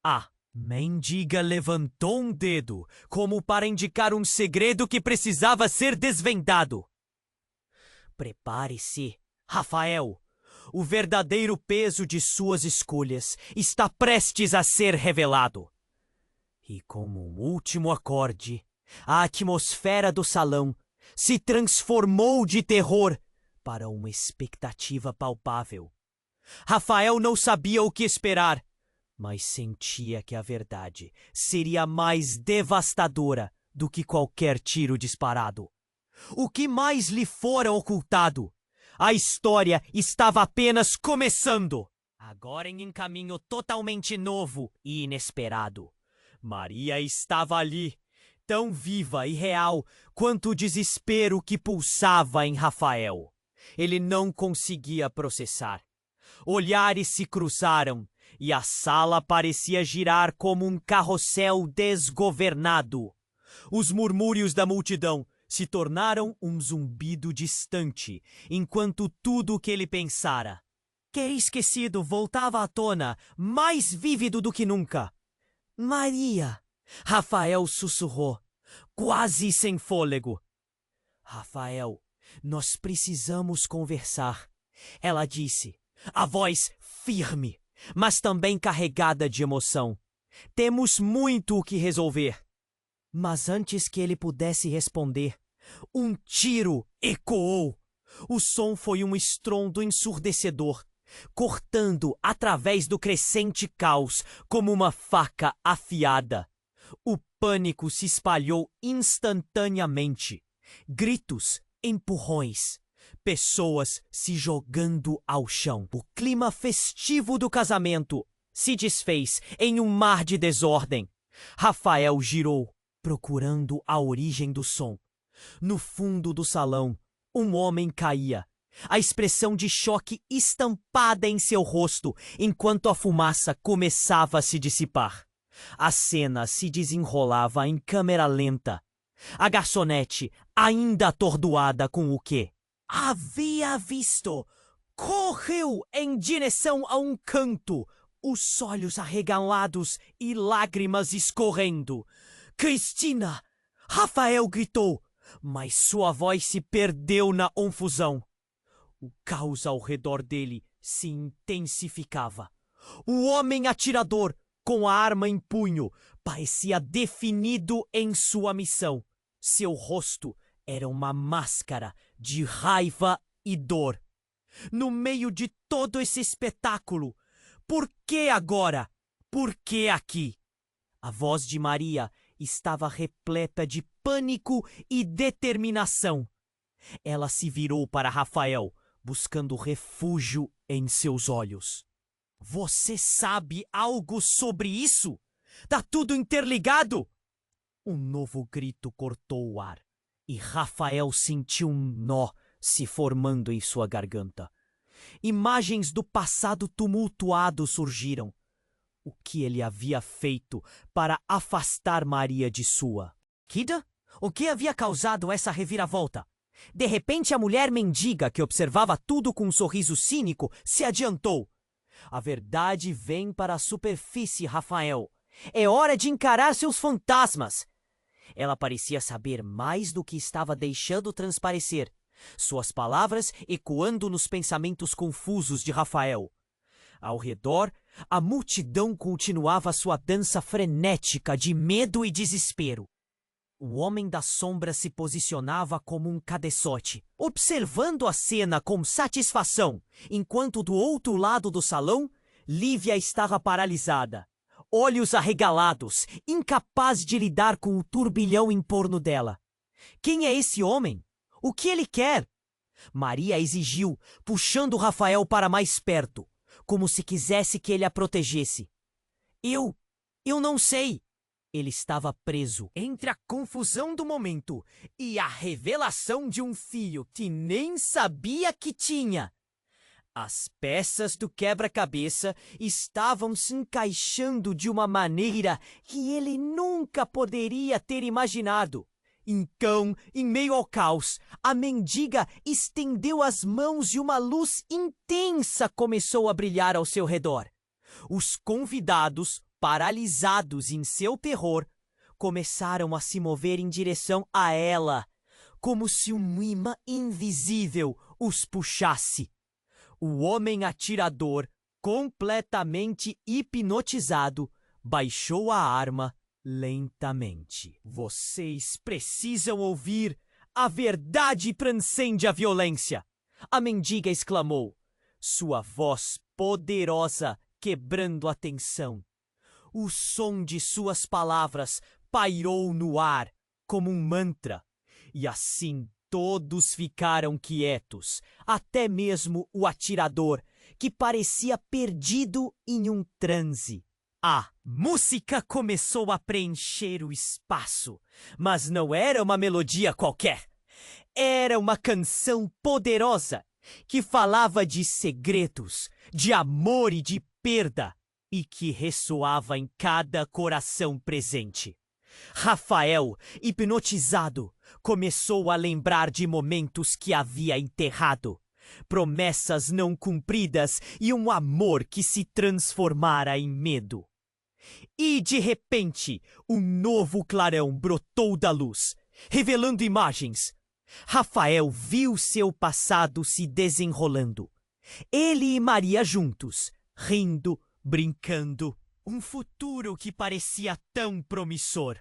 Speaker 1: A mendiga levantou um dedo, como para indicar um segredo que precisava ser desvendado. Prepare-se, Rafael. O verdadeiro peso de suas escolhas está prestes a ser revelado. E como um último acorde, a atmosfera do salão se transformou de terror para uma expectativa palpável. Rafael não sabia o que esperar, mas sentia que a verdade seria mais devastadora do que qualquer tiro disparado. O que mais lhe fora ocultado? A história estava apenas começando. Agora em um caminho totalmente novo e inesperado. Maria estava ali, tão viva e real quanto o desespero que pulsava em Rafael. Ele não conseguia processar. Olhares se cruzaram e a sala parecia girar como um carrossel desgovernado. Os murmúrios da multidão se tornaram um zumbido distante, enquanto tudo o que ele pensara, que esquecido, voltava à tona, mais vívido do que nunca. Maria! Rafael sussurrou, quase sem fôlego. Rafael, nós precisamos conversar. Ela disse, a voz firme, mas também carregada de emoção. Temos muito o que resolver. Mas antes que ele pudesse responder, um tiro ecoou. O som foi um estrondo ensurdecedor, cortando através do crescente caos como uma faca afiada. O pânico se espalhou instantaneamente. Gritos, empurrões, pessoas se jogando ao chão. O clima festivo do casamento se desfez em um mar de desordem. Rafael girou, procurando a origem do som. No fundo do salão, um homem caía, a expressão de choque estampada em seu rosto, enquanto a fumaça começava a se dissipar. A cena se desenrolava em câmera lenta. A garçonete, ainda atordoada com o que havia visto, correu em direção a um canto, os olhos arregalados e lágrimas escorrendo. Cristina! Rafael gritou, mas sua voz se perdeu na confusão. O caos ao redor dele se intensificava. O homem atirador, com a arma em punho, parecia definido em sua missão. Seu rosto era uma máscara de raiva e dor. No meio de todo esse espetáculo, por que agora? Por que aqui? A voz de Maria estava repleta de pânico e determinação. Ela se virou para Rafael, buscando refúgio em seus olhos. Você sabe algo sobre isso? Tá tudo interligado? Um novo grito cortou o ar, e Rafael sentiu um nó se formando em sua garganta. Imagens do passado tumultuado surgiram. O que ele havia feito para afastar Maria de sua? Kida? O que havia causado essa reviravolta? De repente, a mulher mendiga, que observava tudo com um sorriso cínico, se adiantou. A verdade vem para a superfície, Rafael. É hora de encarar seus fantasmas. Ela parecia saber mais do que estava deixando transparecer, suas palavras ecoando nos pensamentos confusos de Rafael. Ao redor, a multidão continuava sua dança frenética de medo e desespero. O homem da sombra se posicionava como um cabeçote, observando a cena com satisfação, enquanto do outro lado do salão, Lívia estava paralisada, olhos arregalados, incapaz de lidar com o turbilhão em torno dela. Quem é esse homem? O que ele quer? Maria exigiu, puxando Rafael para mais perto, como se quisesse que ele a protegesse. Eu não sei. Ele estava preso entre a confusão do momento e a revelação de um filho que nem sabia que tinha. As peças do quebra-cabeça estavam se encaixando de uma maneira que ele nunca poderia ter imaginado. Então, em meio ao caos, a mendiga estendeu as mãos e uma luz intensa começou a brilhar ao seu redor. Os convidados, paralisados em seu terror, começaram a se mover em direção a ela, como se um imã invisível os puxasse. O homem atirador, completamente hipnotizado, baixou a arma lentamente. Vocês precisam ouvir. A verdade transcende a violência! A mendiga exclamou, sua voz poderosa quebrando a tensão. O som de suas palavras pairou no ar como um mantra, e assim todos ficaram quietos, até mesmo o atirador, que parecia perdido em um transe. A música começou a preencher o espaço, mas não era uma melodia qualquer. Era uma canção poderosa que falava de segredos, de amor e de perda, e que ressoava em cada coração presente. Rafael, hipnotizado, começou a lembrar de momentos que havia enterrado, promessas não cumpridas e um amor que se transformara em medo. E, de repente, um novo clarão brotou da luz, revelando imagens. Rafael viu seu passado se desenrolando. Ele e Maria juntos, rindo, brincando, um futuro que parecia tão promissor.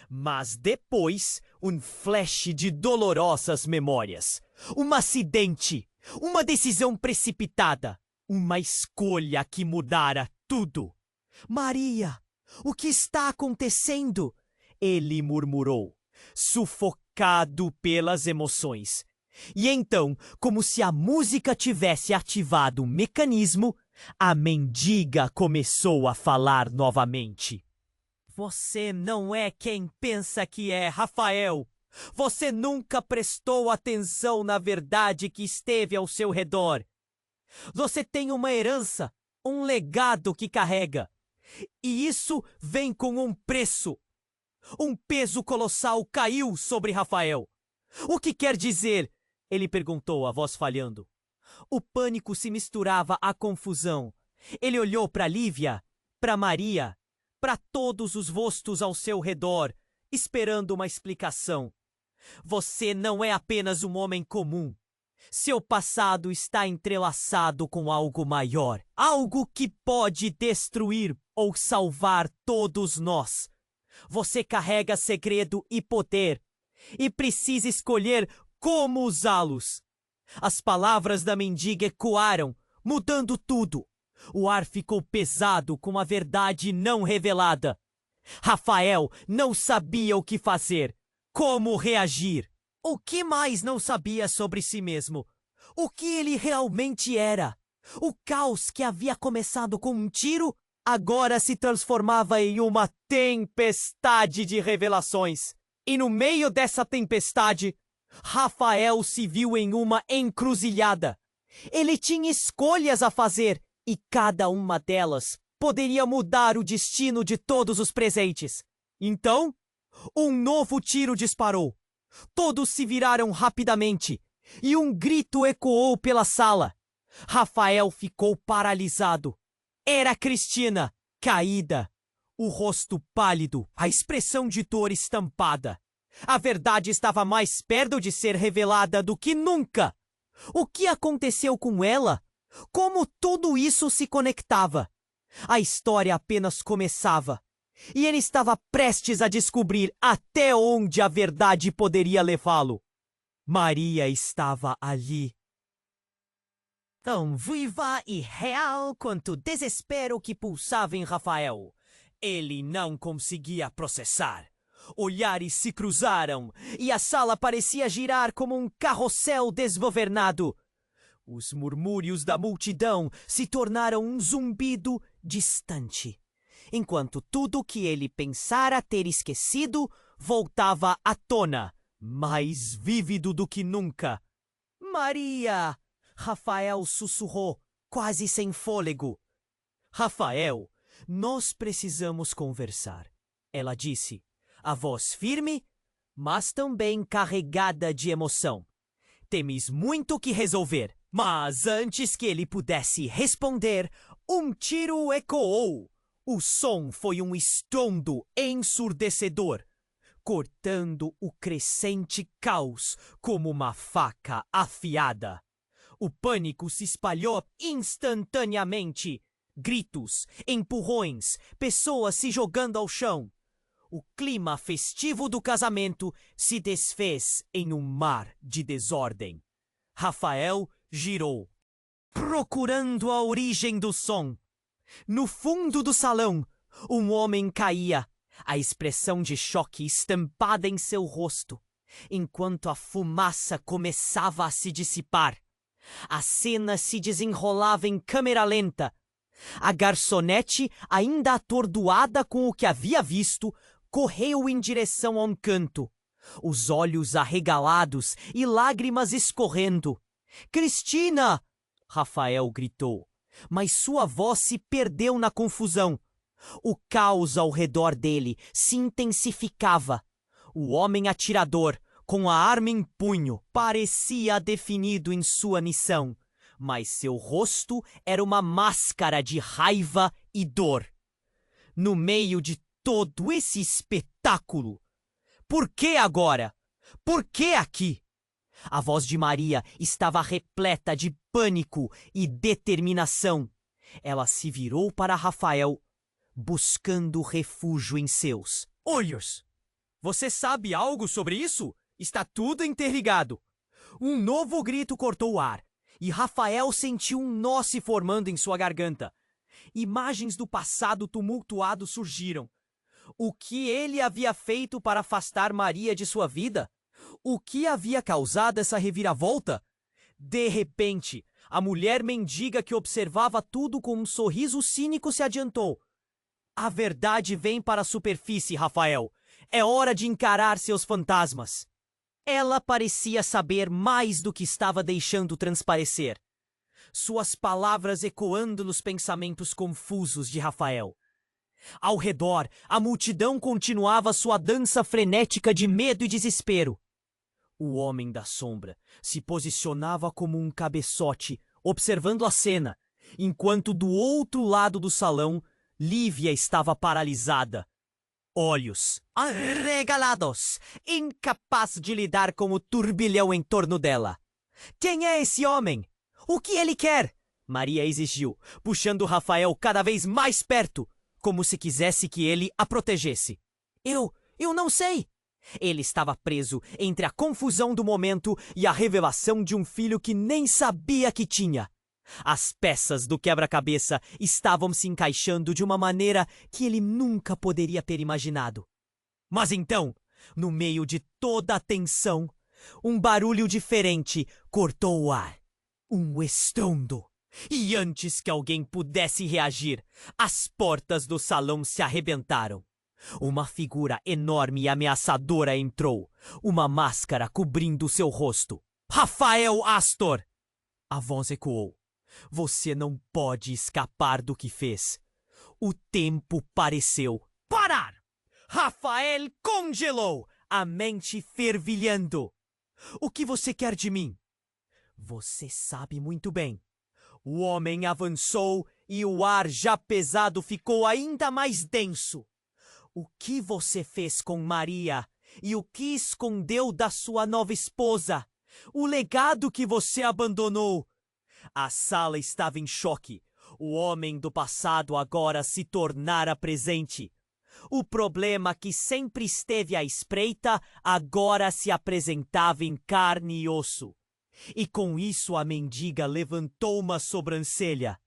Speaker 1: Mas depois, um flash de dolorosas memórias. Um acidente, uma decisão precipitada, uma escolha que mudara tudo. Maria, o que está acontecendo? Ele murmurou, sufocado pelas emoções. E então, como se a música tivesse ativado um mecanismo, a mendiga começou a falar novamente. Você não é quem pensa que é, Rafael. Você nunca prestou atenção na verdade que esteve ao seu redor. Você tem uma herança, um legado que carrega. E isso vem com um preço. Um peso colossal caiu sobre Rafael. O que quer dizer? Ele perguntou, a voz falhando. O pânico se misturava à confusão. Ele olhou para Lívia, para Maria, para todos os rostos ao seu redor, esperando uma explicação. Você não é apenas um homem comum. Seu passado está entrelaçado com algo maior, algo que pode destruir ou salvar todos nós. Você carrega segredo e poder, e precisa escolher como usá-los. As palavras da mendiga ecoaram, mudando tudo. O ar ficou pesado com a verdade não revelada. Rafael não sabia o que fazer, como reagir. O que mais não sabia sobre si mesmo? O que ele realmente era? O caos que havia começado com um tiro agora se transformava em uma tempestade de revelações. E no meio dessa tempestade, Rafael se viu em uma encruzilhada. Ele tinha escolhas a fazer e cada uma delas poderia mudar o destino de todos os presentes. Então, um novo tiro disparou. Todos se viraram rapidamente e um grito ecoou pela sala. Rafael ficou paralisado. Era Cristina, caída, o rosto pálido, a expressão de dor estampada. A verdade estava mais perto de ser revelada do que nunca. O que aconteceu com ela? Como tudo isso se conectava? A história apenas começava. E ele estava prestes a descobrir até onde a verdade poderia levá-lo. Maria estava ali. Tão viva e real quanto o desespero que pulsava em Rafael. Ele não conseguia processar. Olhares se cruzaram e a sala parecia girar como um carrossel desgovernado. Os murmúrios da multidão se tornaram um zumbido distante, enquanto tudo que ele pensara ter esquecido voltava à tona, mais vívido do que nunca. Maria! Rafael sussurrou, quase sem fôlego. Rafael, nós precisamos conversar, ela disse, a voz firme, mas também carregada de emoção. Temos muito que resolver. Mas antes que ele pudesse responder, um tiro ecoou. O som foi um estrondo ensurdecedor, cortando o crescente caos como uma faca afiada. O pânico se espalhou instantaneamente. Gritos, empurrões, pessoas se jogando ao chão. O clima festivo do casamento se desfez em um mar de desordem. Rafael girou, procurando a origem do som. No fundo do salão, um homem caía, a expressão de choque estampada em seu rosto, enquanto a fumaça começava a se dissipar. A cena se desenrolava em câmera lenta. A garçonete, ainda atordoada com o que havia visto, correu em direção a um canto, os olhos arregalados e lágrimas escorrendo. Cristina! Rafael gritou, mas sua voz se perdeu na confusão. O caos ao redor dele se intensificava. O homem atirador, com a arma em punho, parecia definido em sua missão, mas seu rosto era uma máscara de raiva e dor. No meio de todo esse espetáculo, por que agora? Por que aqui? A voz de Maria estava repleta de pânico e determinação. Ela se virou para Rafael, buscando refúgio em seus olhos. Você sabe algo sobre isso? Está tudo interligado. Um novo grito cortou o ar, e Rafael sentiu um nó se formando em sua garganta. Imagens do passado tumultuado surgiram. O que ele havia feito para afastar Maria de sua vida? O que havia causado essa reviravolta? De repente, a mulher mendiga que observava tudo com um sorriso cínico se adiantou. A verdade vem para a superfície, Rafael. É hora de encarar seus fantasmas. Ela parecia saber mais do que estava deixando transparecer. Suas palavras ecoando nos pensamentos confusos de Rafael. Ao redor, a multidão continuava sua dança frenética de medo e desespero. O homem da sombra se posicionava como um cabeçote, observando a cena, enquanto do outro lado do salão, Lívia estava paralisada. Olhos arregalados, incapaz de lidar com o turbilhão em torno dela. Quem é esse homem? O que ele quer? Maria exigiu, puxando Rafael cada vez mais perto, como se quisesse que ele a protegesse. Eu não sei. Ele estava preso entre a confusão do momento e a revelação de um filho que nem sabia que tinha. As peças do quebra-cabeça estavam se encaixando de uma maneira que ele nunca poderia ter imaginado. Mas então, no meio de toda a tensão, um barulho diferente cortou o ar. Um estrondo. E antes que alguém pudesse reagir, as portas do salão se arrebentaram. Uma figura enorme e ameaçadora entrou, uma máscara cobrindo seu rosto. Rafael Astor! A voz ecoou. Você não pode escapar do que fez. O tempo pareceu parar. Rafael congelou, a mente fervilhando. O que você quer de mim? Você sabe muito bem. O homem avançou e o ar já pesado ficou ainda mais denso. O que você fez com Maria e o que escondeu da sua nova esposa? O legado que você abandonou? A sala estava em choque. O homem do passado agora se tornara presente. O problema que sempre esteve à espreita agora se apresentava em carne e osso. E com isso a mendiga levantou uma sobrancelha.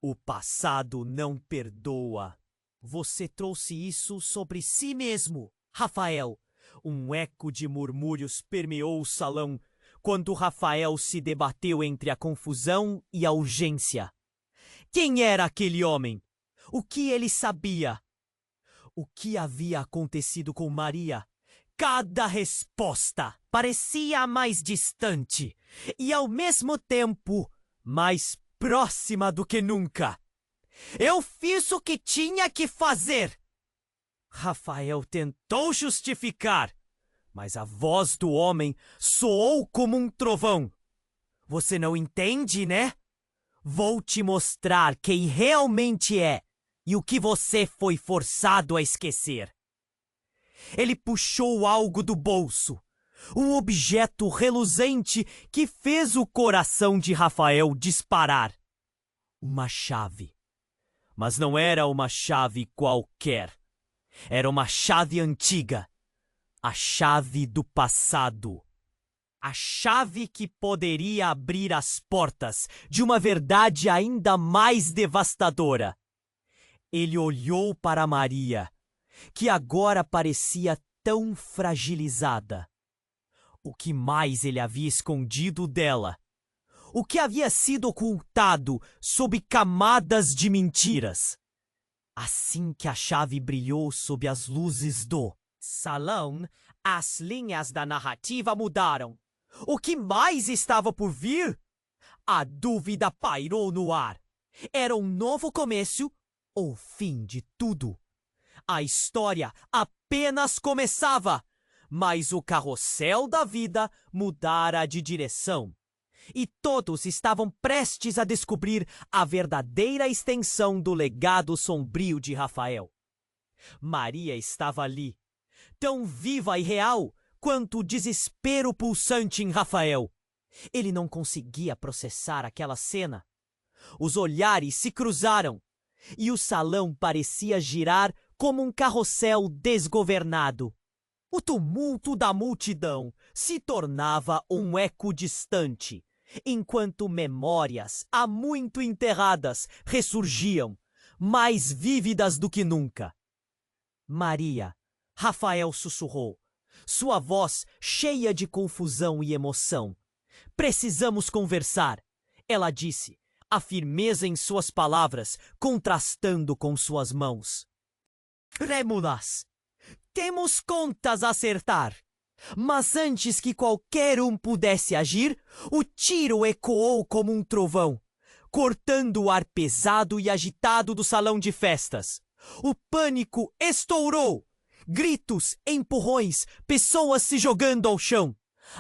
Speaker 1: O passado não perdoa. Você trouxe isso sobre si mesmo, Rafael. Um eco de murmúrios permeou o salão quando Rafael se debateu entre a confusão e a urgência. Quem era aquele homem? O que ele sabia? O que havia acontecido com Maria? Cada resposta parecia mais distante e, ao mesmo tempo, mais próxima do que nunca. Eu fiz o que tinha que fazer. Rafael tentou justificar, mas a voz do homem soou como um trovão. Você não entende, né? Vou te mostrar quem realmente é e o que você foi forçado a esquecer. Ele puxou algo do bolso, um objeto reluzente que fez o coração de Rafael disparar. Uma chave. Mas não era uma chave qualquer. Era uma chave antiga. A chave do passado. A chave que poderia abrir as portas de uma verdade ainda mais devastadora. Ele olhou para Maria, que agora parecia tão fragilizada. O que mais ele havia escondido dela? O que havia sido ocultado sob camadas de mentiras? Assim que a chave brilhou sob as luzes do salão, as linhas da narrativa mudaram. O que mais estava por vir? A dúvida pairou no ar. Era um novo começo ou fim de tudo? A história apenas começava, mas o carrossel da vida mudara de direção. E todos estavam prestes a descobrir a verdadeira extensão do legado sombrio de Rafael. Maria estava ali, tão viva e real quanto o desespero pulsante em Rafael. Ele não conseguia processar aquela cena. Os olhares se cruzaram e o salão parecia girar como um carrossel desgovernado. O tumulto da multidão se tornava um eco distante, enquanto memórias há muito enterradas ressurgiam, mais vívidas do que nunca. Maria, Rafael sussurrou, sua voz cheia de confusão e emoção. Precisamos conversar, ela disse, a firmeza em suas palavras contrastando com suas mãos. Rémulas, temos contas a acertar. Mas antes que qualquer um pudesse agir, o tiro ecoou como um trovão, cortando o ar pesado e agitado do salão de festas. O pânico estourou. Gritos, empurrões, pessoas se jogando ao chão.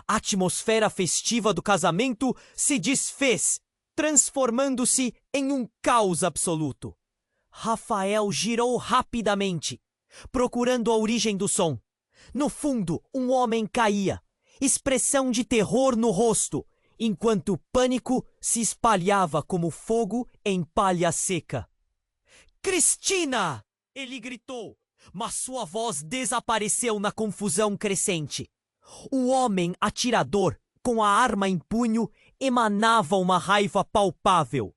Speaker 1: A atmosfera festiva do casamento se desfez, transformando-se em um caos absoluto. Rafael girou rapidamente, procurando a origem do som. No fundo, um homem caía, expressão de terror no rosto, enquanto o pânico se espalhava como fogo em palha seca. Cristina! Ele gritou. mas sua voz desapareceu na confusão crescente. O homem atirador, com a arma em punho, emanava uma raiva palpável.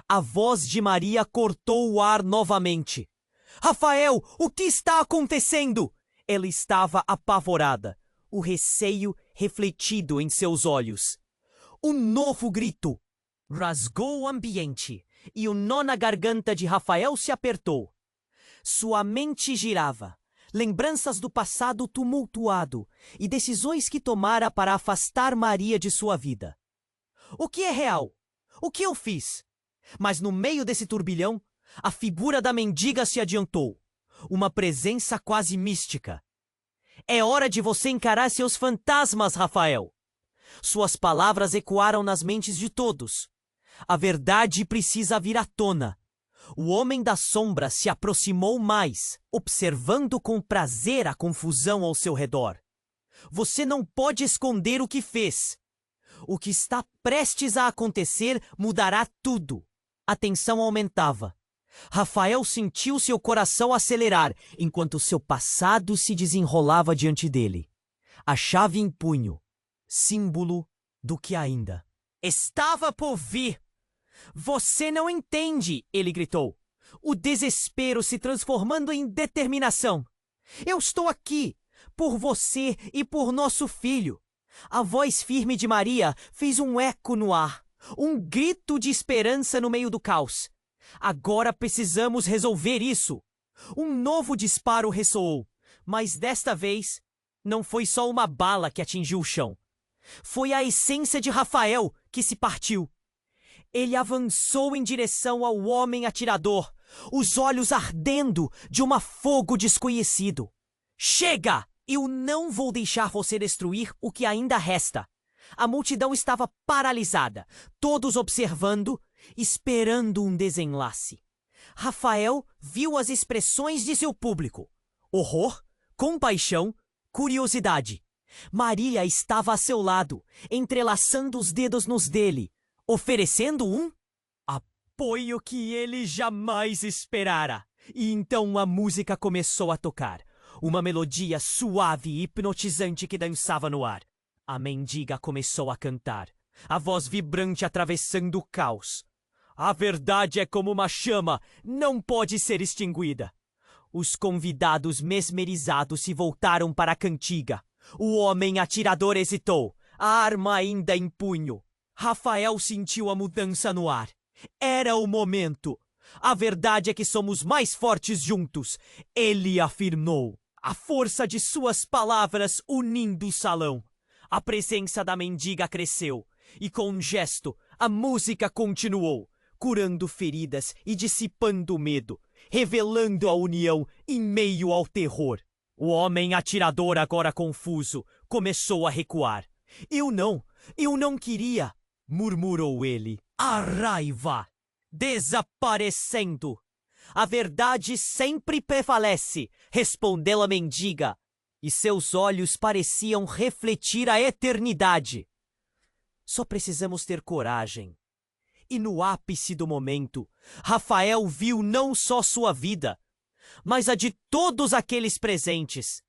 Speaker 1: A voz de Maria cortou o ar novamente. Rafael, o que está acontecendo? Ela estava apavorada, o receio refletido em seus olhos. Um novo grito rasgou o ambiente e o nó na garganta de Rafael se apertou. Sua mente girava, lembranças do passado tumultuado e decisões que tomara para afastar Maria de sua vida. O que é real? O que eu fiz? Mas no meio desse turbilhão, a figura da mendiga se adiantou, uma presença quase mística. É hora de você encarar seus fantasmas, Rafael. Suas palavras ecoaram nas mentes de todos. A verdade precisa vir à tona. O homem da sombra se aproximou mais, observando com prazer a confusão ao seu redor. Você não pode esconder o que fez. O que está prestes a acontecer mudará tudo. A tensão aumentava. Rafael sentiu seu coração acelerar, enquanto seu passado se desenrolava diante dele. A chave em punho, símbolo do que ainda estava por vir. Você não entende, ele gritou, o desespero se transformando em determinação. Eu estou aqui, por você e por nosso filho. A voz firme de Maria fez um eco no ar, um grito de esperança no meio do caos. Agora precisamos resolver isso. Um novo disparo ressoou, mas desta vez não foi só uma bala que atingiu o chão. Foi a essência de Rafael que se partiu. Ele avançou em direção ao homem atirador, os olhos ardendo de um fogo desconhecido. Chega! Eu não vou deixar você destruir o que ainda resta. A multidão estava paralisada, todos observando, esperando um desenlace. Rafael viu as expressões de seu público: horror, compaixão, curiosidade. Maria estava a seu lado, entrelaçando os dedos nos dele, oferecendo um apoio que ele jamais esperara. E então a música começou a tocar, uma melodia suave e hipnotizante que dançava no ar. A mendiga começou a cantar, a voz vibrante atravessando o caos. A verdade é como uma chama, não pode ser extinguida. Os convidados mesmerizados se voltaram para a cantiga. O homem atirador hesitou, a arma ainda em punho. Rafael sentiu a mudança no ar. Era o momento. A verdade é que somos mais fortes juntos, ele afirmou. A força de suas palavras unindo o salão. A presença da mendiga cresceu, e com um gesto, a música continuou, curando feridas e dissipando o medo, revelando a união em meio ao terror. O homem atirador, agora confuso, começou a recuar. Eu não queria, murmurou ele. A raiva desaparecendo. A verdade sempre prevalece, respondeu a mendiga, e seus olhos pareciam refletir a eternidade. Só precisamos ter coragem. E no ápice do momento, Rafael viu não só sua vida, mas a de todos aqueles presentes,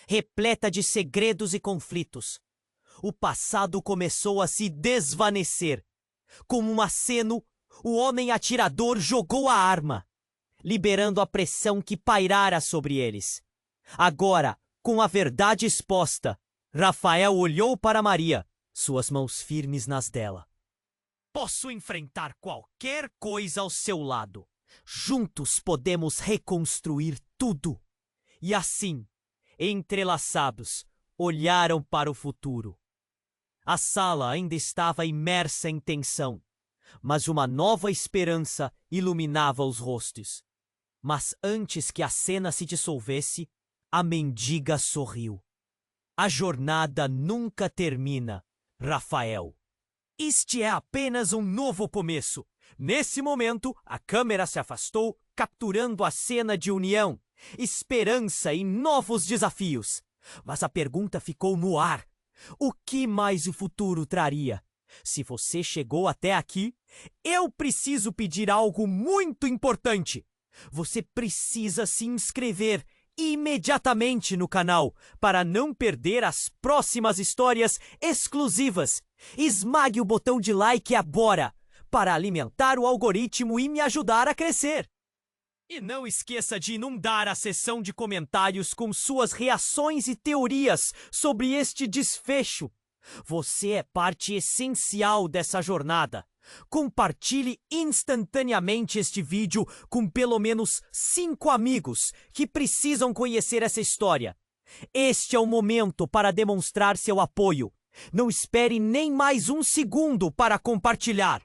Speaker 1: repleta de segredos e conflitos. O passado começou a se desvanecer. Como um aceno, o homem atirador jogou a arma, liberando a pressão que pairara sobre eles. Agora, com a verdade exposta, Rafael olhou para Maria, suas mãos firmes nas dela. Posso enfrentar qualquer coisa ao seu lado. Juntos podemos reconstruir tudo. E assim, entrelaçados, olharam para o futuro. A sala ainda estava imersa em tensão, mas uma nova esperança iluminava os rostos. Mas antes que a cena se dissolvesse, a mendiga sorriu. A jornada nunca termina, Rafael. Este é apenas um novo começo. Nesse momento, a câmera se afastou, capturando a cena de união, esperança e novos desafios. Mas a pergunta ficou no ar. O que mais o futuro traria? Se você chegou até aqui, eu preciso pedir algo muito importante. Você precisa se inscrever imediatamente no canal para não perder as próximas histórias exclusivas. Esmague o botão de like agora para alimentar o algoritmo e me ajudar a crescer. E não esqueça de inundar a seção de comentários com suas reações e teorias sobre este desfecho. Você é parte essencial dessa jornada. Compartilhe instantaneamente este vídeo com pelo menos 5 amigos que precisam conhecer essa história. Este é o momento para demonstrar seu apoio. Não espere nem mais um segundo para compartilhar.